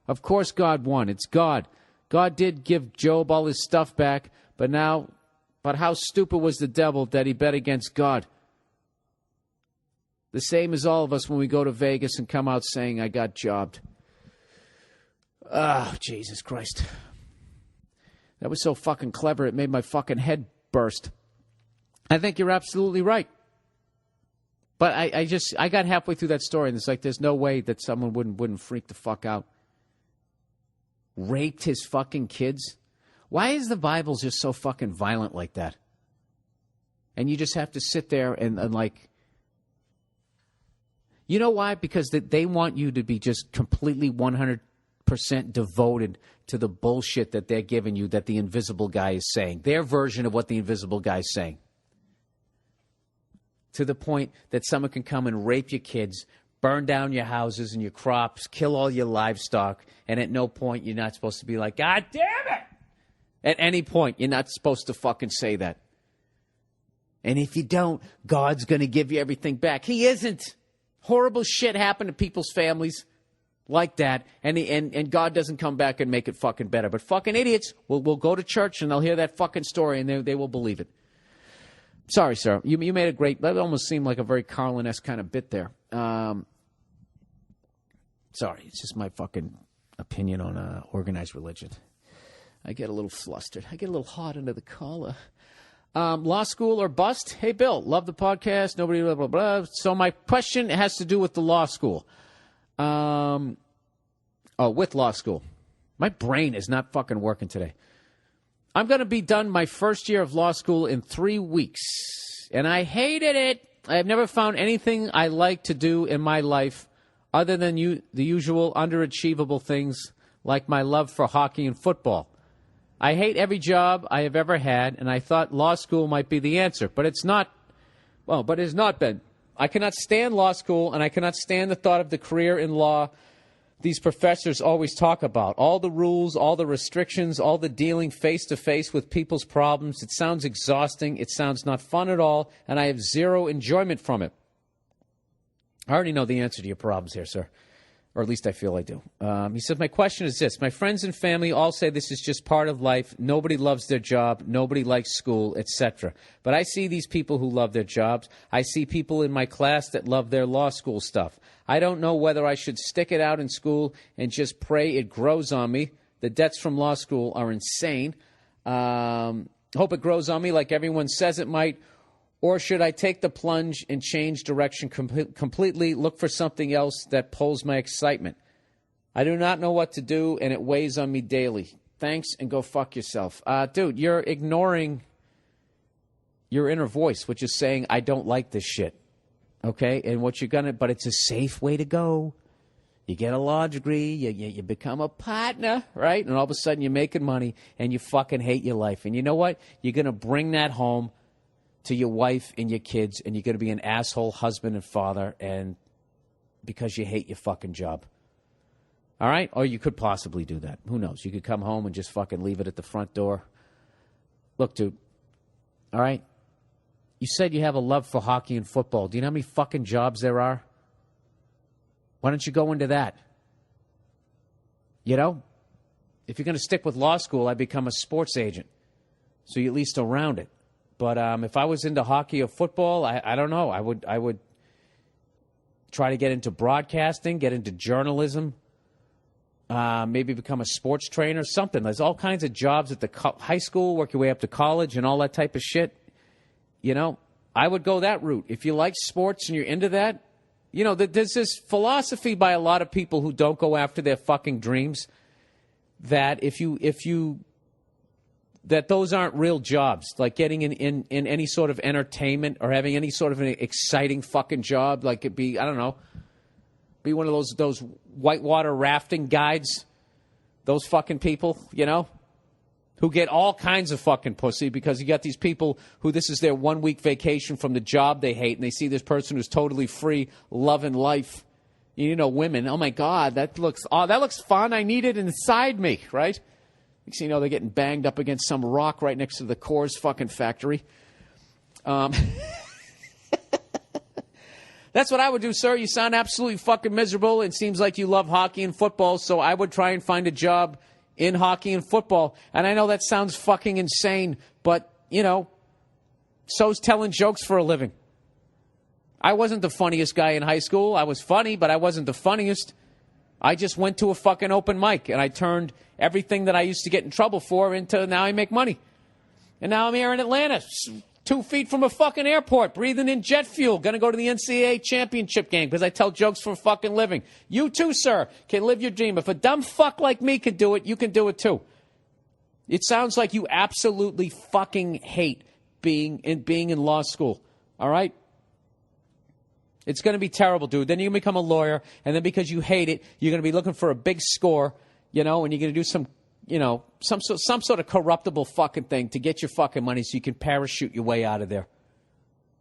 Of course God won. It's God. God did give Job all his stuff back, but how stupid was the devil that he bet against God? The same as all of us when we go to Vegas and come out saying, I got jobbed. Oh, Jesus Christ. That was so fucking clever, it made my fucking head burst. I think you're absolutely right. But I got halfway through that story, and it's like there's no way that someone wouldn't freak the fuck out. Raped his fucking kids? Why is the Bible just so fucking violent like that? And you just have to sit there and like... You know why? Because they want you to be just completely 100% devoted to the bullshit that they're giving you, that the invisible guy is saying. Their version of what the invisible guy is saying. To the point that someone can come and rape your kids, burn down your houses and your crops, kill all your livestock, and at no point you're not supposed to be like, God damn it! At any point, you're not supposed to fucking say that. And if you don't, God's going to give you everything back. He isn't. Horrible shit happened to people's families like that, and God doesn't come back and make it fucking better. But fucking idiots will go to church and they'll hear that fucking story and they will believe it. Sorry, sir. You made a great... That almost seemed like a very Carlin-esque kind of bit there. Sorry, it's just my fucking opinion on organized religion. I get a little flustered. I get a little hot under the collar. Law school or bust? Hey, Bill, love the podcast. Nobody, blah, blah, blah. So my question has to do with the law school. With law school. My brain is not fucking working today. I'm going to be done my first year of law school in 3 weeks, and I hated it. I have never found anything I like to do in my life other than the usual underachievable things like my love for hockey and football. I hate every job I have ever had, and I thought law school might be the answer, but it's not. Well, but it has not been. I cannot stand law school, and I cannot stand the thought of the career in law these professors always talk about. All the rules, all the restrictions, all the dealing face-to-face with people's problems. It sounds exhausting. It sounds not fun at all, and I have zero enjoyment from it. I already know the answer to your problems here, sir. Or at least I feel I do. He says, my question is this. My friends and family all say this is just part of life. Nobody loves their job. Nobody likes school, etc. But I see these people who love their jobs. I see people in my class that love their law school stuff. I don't know whether I should stick it out in school and just pray it grows on me. The debts from law school are insane. Hope it grows on me like everyone says it might. Or should I take the plunge and change direction completely, look for something else that pulls my excitement? I do not know what to do, and it weighs on me daily. Thanks, and go fuck yourself. Dude, you're ignoring your inner voice, which is saying, I don't like this shit. Okay? And what you're going to, but it's a safe way to go. You get a law degree, you become a partner, right? And all of a sudden you're making money, and you fucking hate your life. And you know what? You're going to bring that home to your wife and your kids, and you're going to be an asshole husband and father, and because you hate your fucking job. All right? Or you could possibly do that. Who knows? You could come home and just fucking leave it at the front door. Look, dude. All right? You said you have a love for hockey and football. Do you know how many fucking jobs there are? Why don't you go into that? You know? If you're going to stick with law school, I'd become a sports agent. So you're at least around it. But if I was into hockey or football, I don't know. I would try to get into broadcasting, get into journalism, maybe become a sports trainer, something. There's all kinds of jobs at the high school, work your way up to college and all that type of shit. You know, I would go that route. If you like sports and you're into that, you know, there's this philosophy by a lot of people who don't go after their fucking dreams that that those aren't real jobs, like getting in any sort of entertainment or having any sort of an exciting fucking job, like it'd be, I don't know, be one of those whitewater rafting guides, those fucking people, you know, who get all kinds of fucking pussy because you got these people who this is their 1 week vacation from the job they hate, and they see this person who's totally free, loving life. You know, women, oh my God, that looks fun. I need it inside me, right? Next thing you know, they're getting banged up against some rock right next to the Coors fucking factory. That's what I would do, sir. You sound absolutely fucking miserable. It seems like you love hockey and football, so I would try and find a job in hockey and football. And I know that sounds fucking insane, but, you know, so's telling jokes for a living. I wasn't the funniest guy in high school. I was funny, but I wasn't the funniest. I just went to a fucking open mic, and I turned everything that I used to get in trouble for into now I make money. And now I'm here in Atlanta, 2 feet from a fucking airport, breathing in jet fuel, going to go to the NCAA championship game because I tell jokes for a fucking living. You too, sir, can live your dream. If a dumb fuck like me could do it, you can do it too. It sounds like you absolutely fucking hate being in law school, all right? It's going to be terrible, dude. Then you can become a lawyer, and then because you hate it, you're going to be looking for a big score, you know, and you're going to do some sort of corruptible fucking thing to get your fucking money so you can parachute your way out of there.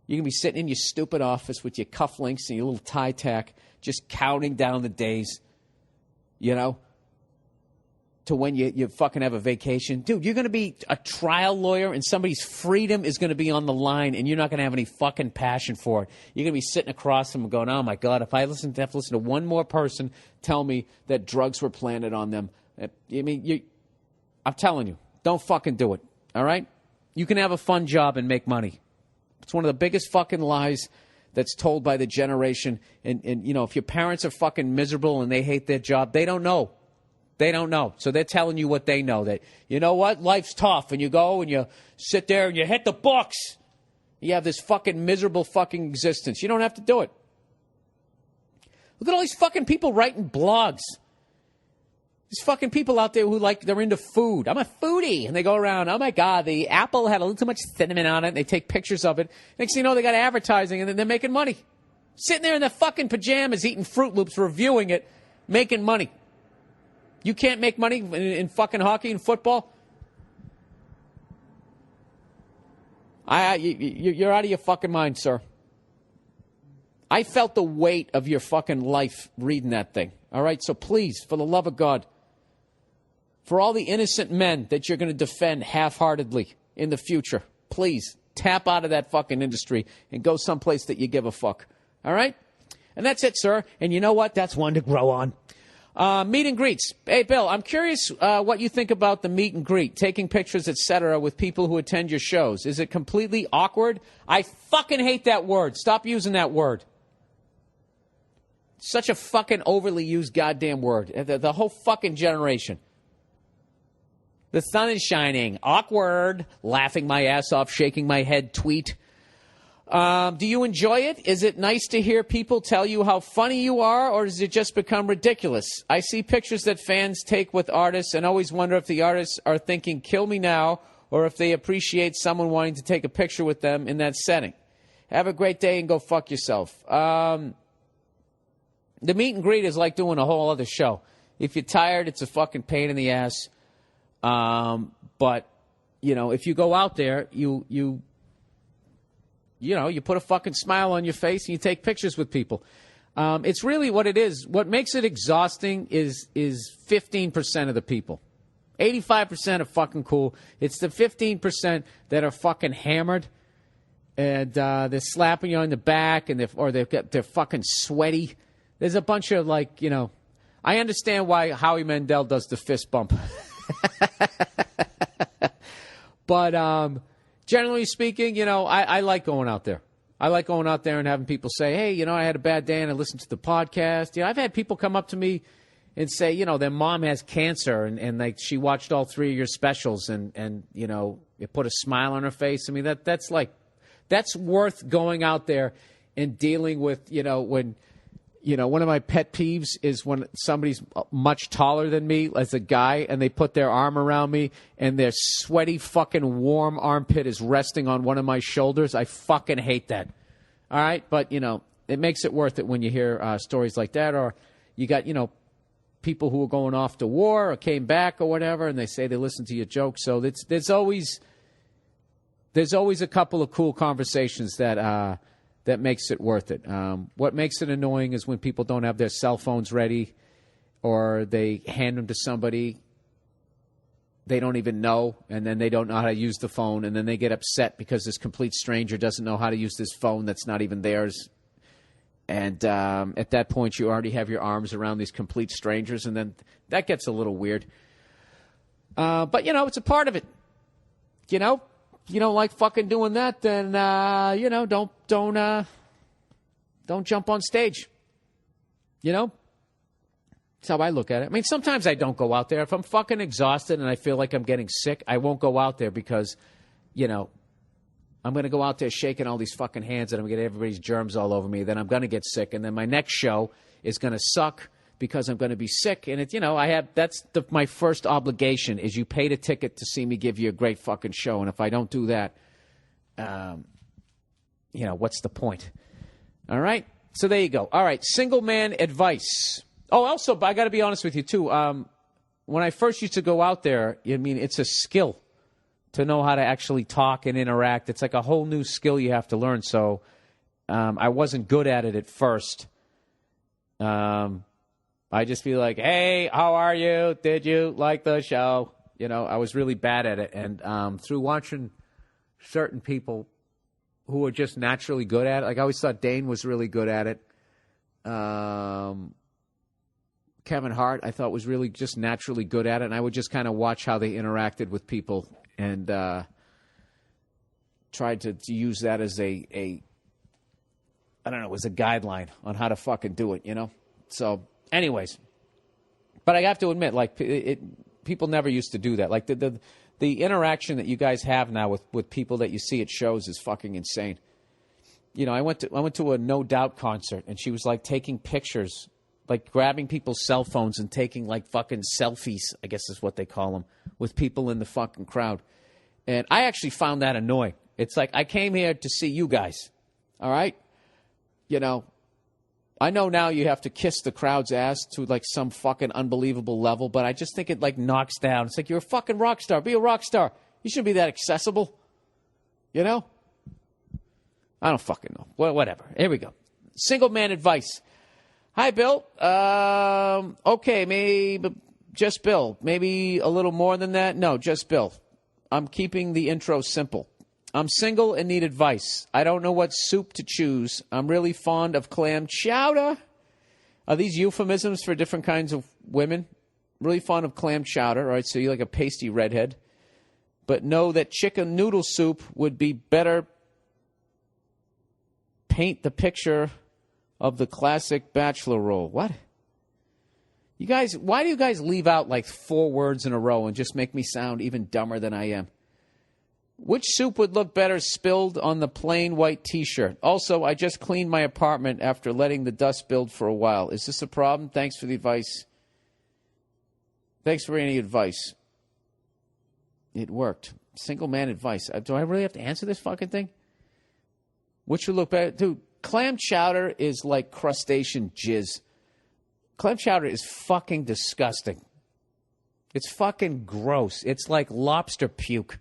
You're going to be sitting in your stupid office with your cufflinks and your little tie tack, just counting down the days, you know, to when you fucking have a vacation. Dude, you're going to be a trial lawyer, and somebody's freedom is going to be on the line, and you're not going to have any fucking passion for it. You're going to be sitting across them and going, oh, my God, if I have to listen to one more person tell me that drugs were planted on them. I mean, I'm telling you, don't fucking do it, all right? You can have a fun job and make money. It's one of the biggest fucking lies that's told by the generation. And you know, if your parents are fucking miserable and they hate their job, they don't know. They don't know. So they're telling you what they know, that, you know what, life's tough. And you go and you sit there and you hit the books. You have this fucking miserable fucking existence. You don't have to do it. Look at all these fucking people writing blogs. There's fucking people out there who they're into food. I'm a foodie. And they go around, oh my God, the apple had a little too much cinnamon on it. And they take pictures of it. Next thing you know, they got advertising and then they're making money. Sitting there in their fucking pajamas, eating Fruit Loops, reviewing it, making money. You can't make money in fucking hockey and football? You're out of your fucking mind, sir. I felt the weight of your fucking life reading that thing. All right? So please, for the love of God, for all the innocent men that you're going to defend half-heartedly in the future, please tap out of that fucking industry and go someplace that you give a fuck. All right? And that's it, sir. And you know what? That's one to grow on. Meet and greets. Hey, Bill, I'm curious what you think about the meet and greet, taking pictures, etc., with people who attend your shows. Is it completely awkward? I fucking hate that word. Stop using that word. Such a fucking overly used goddamn word. The whole fucking generation. The sun is shining. Awkward. Laughing my ass off, shaking my head, tweet. Do you enjoy it? Is it nice to hear people tell you how funny you are, or does it just become ridiculous? I see pictures that fans take with artists and always wonder if the artists are thinking, kill me now, or if they appreciate someone wanting to take a picture with them in that setting. Have a great day and go fuck yourself. The meet and greet is like doing a whole other show. If you're tired, it's a fucking pain in the ass. But, you know, if you go out there, you put a fucking smile on your face and you take pictures with people. It's really what it is. What makes it exhausting is 15% of the people. 85% are fucking cool. It's the 15% that are fucking hammered and they're slapping you on the back and they're fucking sweaty. There's a bunch of, like, you know, I understand why Howie Mandel does the fist bump. But generally speaking, you know, I like going out there. I like going out there and having people say, hey, you know, I had a bad day and I listened to the podcast. You know, I've had people come up to me and say, you know, their mom has cancer and like she watched all 3 of your specials and you know, it put a smile on her face. I mean, that's worth going out there and dealing with, you know, when... You know, one of my pet peeves is when somebody's much taller than me as a guy and they put their arm around me and their sweaty fucking warm armpit is resting on one of my shoulders. I fucking hate that. All right? But, you know, it makes it worth it when you hear stories like that. Or you got, you know, people who are going off to war or came back or whatever and they say they listen to your jokes. So there's always a couple of cool conversations that makes it worth it. What makes it annoying is when people don't have their cell phones ready or they hand them to somebody they don't even know, and then they don't know how to use the phone, and then they get upset because this complete stranger doesn't know how to use this phone that's not even theirs. And at that point, you already have your arms around these complete strangers, and then that gets a little weird. But, you know, it's a part of it. You know? You don't like fucking doing that, then you know, don't jump on stage. You know, that's how I look at it. I mean, sometimes I don't go out there if I'm fucking exhausted and I feel like I'm getting sick. I won't go out there because, you know, I'm going to go out there shaking all these fucking hands and I'm going to get everybody's germs all over me. Then I'm going to get sick, and then my next show is going to suck because I'm going to be sick. And it's, you know, my first obligation is you paid a ticket to see me give you a great fucking show. And if I don't do that, you know, what's the point? All right. So there you go. All right. Single man advice. Oh, also, I got to be honest with you too. When I first used to go out there, I mean, it's a skill to know how to actually talk and interact. It's like a whole new skill you have to learn. So I wasn't good at it at first. I just feel like, hey, how are you? Did you like the show? You know, I was really bad at it. And through watching certain people who were just naturally good at it, like I always thought Dane was really good at it. Kevin Hart, I thought, was really just naturally good at it. And I would just kind of watch how they interacted with people and tried to use that as I don't know, as a guideline on how to fucking do it, you know? So... Anyways, but I have to admit, like, people never used to do that. Like, the interaction that you guys have now with people that you see at shows is fucking insane. You know, I went to a No Doubt concert, and she was, like, taking pictures, like, grabbing people's cell phones and taking, like, fucking selfies, I guess is what they call them, with people in the fucking crowd. And I actually found that annoying. It's like, I came here to see you guys, all right? You know, I know now you have to kiss the crowd's ass to, like, some fucking unbelievable level, but I just think it, like, knocks down. It's like, you're a fucking rock star. Be a rock star. You shouldn't be that accessible. You know? I don't fucking know. Well, whatever. Here we go. Single man advice. Hi, Bill. Okay, maybe just Bill. Maybe a little more than that. No, just Bill. I'm keeping the intro simple. I'm single and need advice. I don't know what soup to choose. I'm really fond of clam chowder. Are these euphemisms for different kinds of women? Really fond of clam chowder, all right? So you're like a pasty redhead. But know that chicken noodle soup would be better. Paint the picture of the classic bachelor roll. What? You guys, why do you guys leave out like 4 words in a row and just make me sound even dumber than I am? Which soup would look better spilled on the plain white T-shirt? Also, I just cleaned my apartment after letting the dust build for a while. Is this a problem? Thanks for the advice. Thanks for any advice. It worked. Single man advice. Do I really have to answer this fucking thing? Which would look better? Dude, clam chowder is like crustacean jizz. Clam chowder is fucking disgusting. It's fucking gross. It's like lobster puke.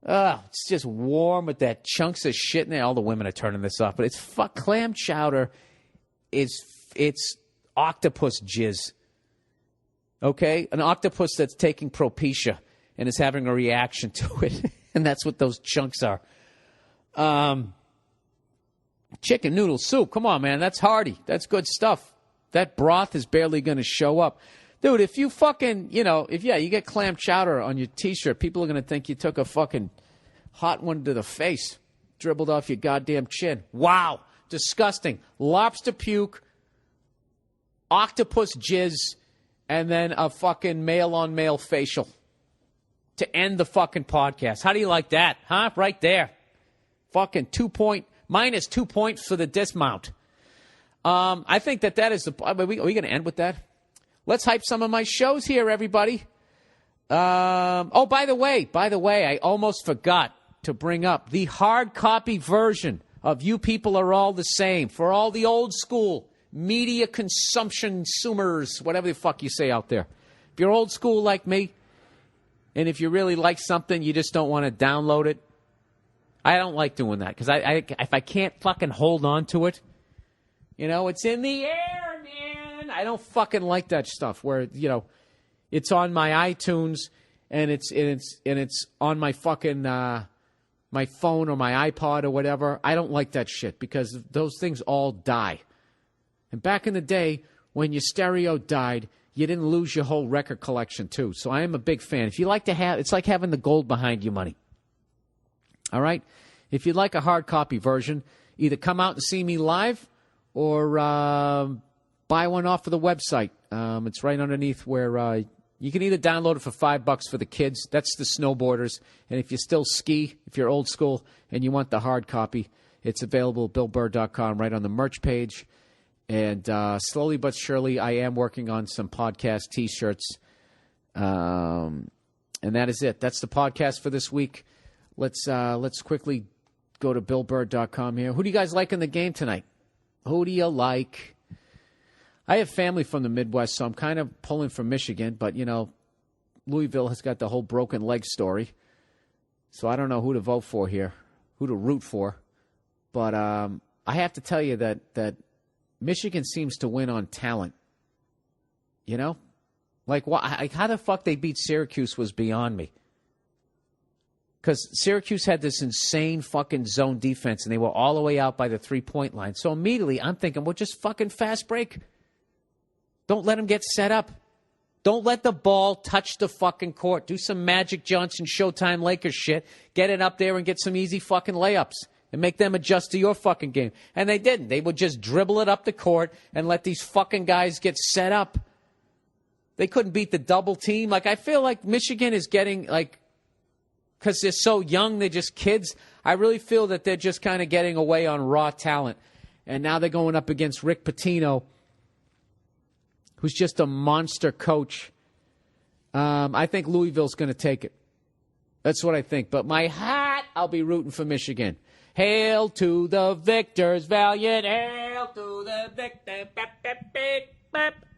It's just warm with that chunks of shit in there. All the women are turning this off, but clam chowder it's octopus jizz. Okay? An octopus that's taking Propecia and is having a reaction to it. And that's what those chunks are. Chicken noodle soup. Come on, man. That's hearty. That's good stuff. That broth is barely going to show up. Dude, if you fucking, you get clam chowder on your T-shirt, people are going to think you took a fucking hot one to the face, dribbled off your goddamn chin. Wow. Disgusting. Lobster puke, octopus jizz, and then a fucking male-on-male facial to end the fucking podcast. How do you like that, huh? Right there. Fucking minus 2 points for the dismount. I think that is are we going to end with that? Let's hype some of my shows here, everybody. By the way, I almost forgot to bring up the hard copy version of You People Are All the Same for all the old school media consumption consumers, whatever the fuck you say out there. If you're old school like me, and if you really like something, you just don't want to download it. I don't like doing that because if I can't fucking hold on to it, it's in the air, man. I don't fucking like that stuff where, it's on my iTunes and it's on my fucking my phone or my iPod or whatever. I don't like that shit because those things all die. And back in the day when your stereo died, you didn't lose your whole record collection too. So I am a big fan. If you like to have, it's like having the gold behind your money. All right? If you'd like a hard copy version, either come out and see me live or buy one off of the website. It's right underneath where you can either download it for $5 for the kids. That's the snowboarders. And if you still ski, if you're old school and you want the hard copy, it's available at BillBurr.com right on the merch page. And slowly but surely, I am working on some podcast T-shirts. And that is it. That's the podcast for this week. Let's quickly go to BillBurr.com here. Who do you guys like in the game tonight? Who do you like? I have family from the Midwest, so I'm kind of pulling from Michigan. But, Louisville has got the whole broken leg story. So I don't know who to vote for here, who to root for. But I have to tell you that Michigan seems to win on talent. Like how the fuck they beat Syracuse was beyond me. Because Syracuse had this insane fucking zone defense, and they were all the way out by the 3-point line. So immediately, I'm thinking, well, just fucking fast break. Don't let them get set up. Don't let the ball touch the fucking court. Do some Magic Johnson Showtime Lakers shit. Get it up there and get some easy fucking layups. And make them adjust to your fucking game. And they didn't. They would just dribble it up the court and let these fucking guys get set up. They couldn't beat the double team. Like, I feel like Michigan is getting, like, because they're so young, they're just kids. I really feel that they're just kind of getting away on raw talent. And now they're going up against Rick Pitino, who's just a monster coach. I think Louisville's going to take it. That's what I think. But my heart, I'll be rooting for Michigan. Hail to the victors, valiant. Hail to the victors.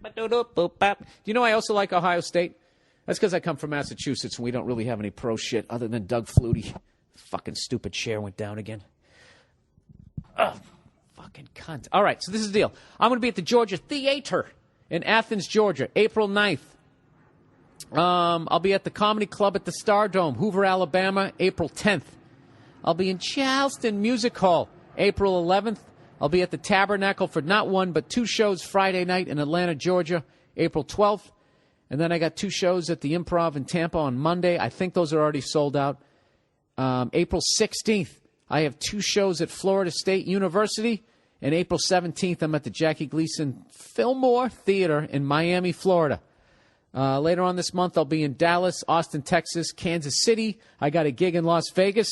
Do you know I also like Ohio State? That's because I come from Massachusetts and we don't really have any pro shit other than Doug Flutie. Fucking stupid chair went down again. Ugh, fucking cunt. All right, so this is the deal. I'm going to be at the Georgia Theater in Athens, Georgia, April 9th. I'll be at the Comedy Club at the Stardome, Hoover, Alabama, April 10th. I'll be in Charleston Music Hall, April 11th. I'll be at the Tabernacle for not one, but 2 shows Friday night in Atlanta, Georgia, April 12th. And then I got 2 shows at the Improv in Tampa on Monday. I think those are already sold out. April 16th, I have 2 shows at Florida State University. And April 17th, I'm at the Jackie Gleason Fillmore Theater in Miami, Florida. Later on this month, I'll be in Dallas, Austin, Texas, Kansas City. I got a gig in Las Vegas.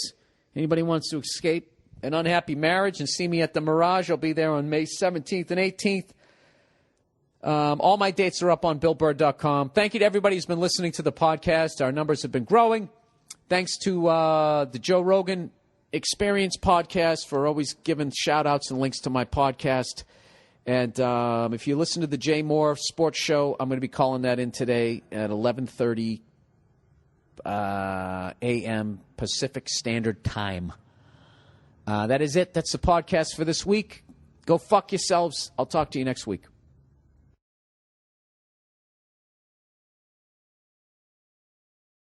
Anybody wants to escape an unhappy marriage and see me at the Mirage, I'll be there on May 17th and 18th. All my dates are up on BillBurr.com. Thank you to everybody who's been listening to the podcast. Our numbers have been growing. Thanks to the Joe Rogan Experience podcast for always giving shout-outs and links to my podcast. And if you listen to the Jay Moore Sports Show, I'm going to be calling that in today at 11:30 a.m. Pacific Standard Time. That is it. That's the podcast for this week. Go fuck yourselves. I'll talk to you next week.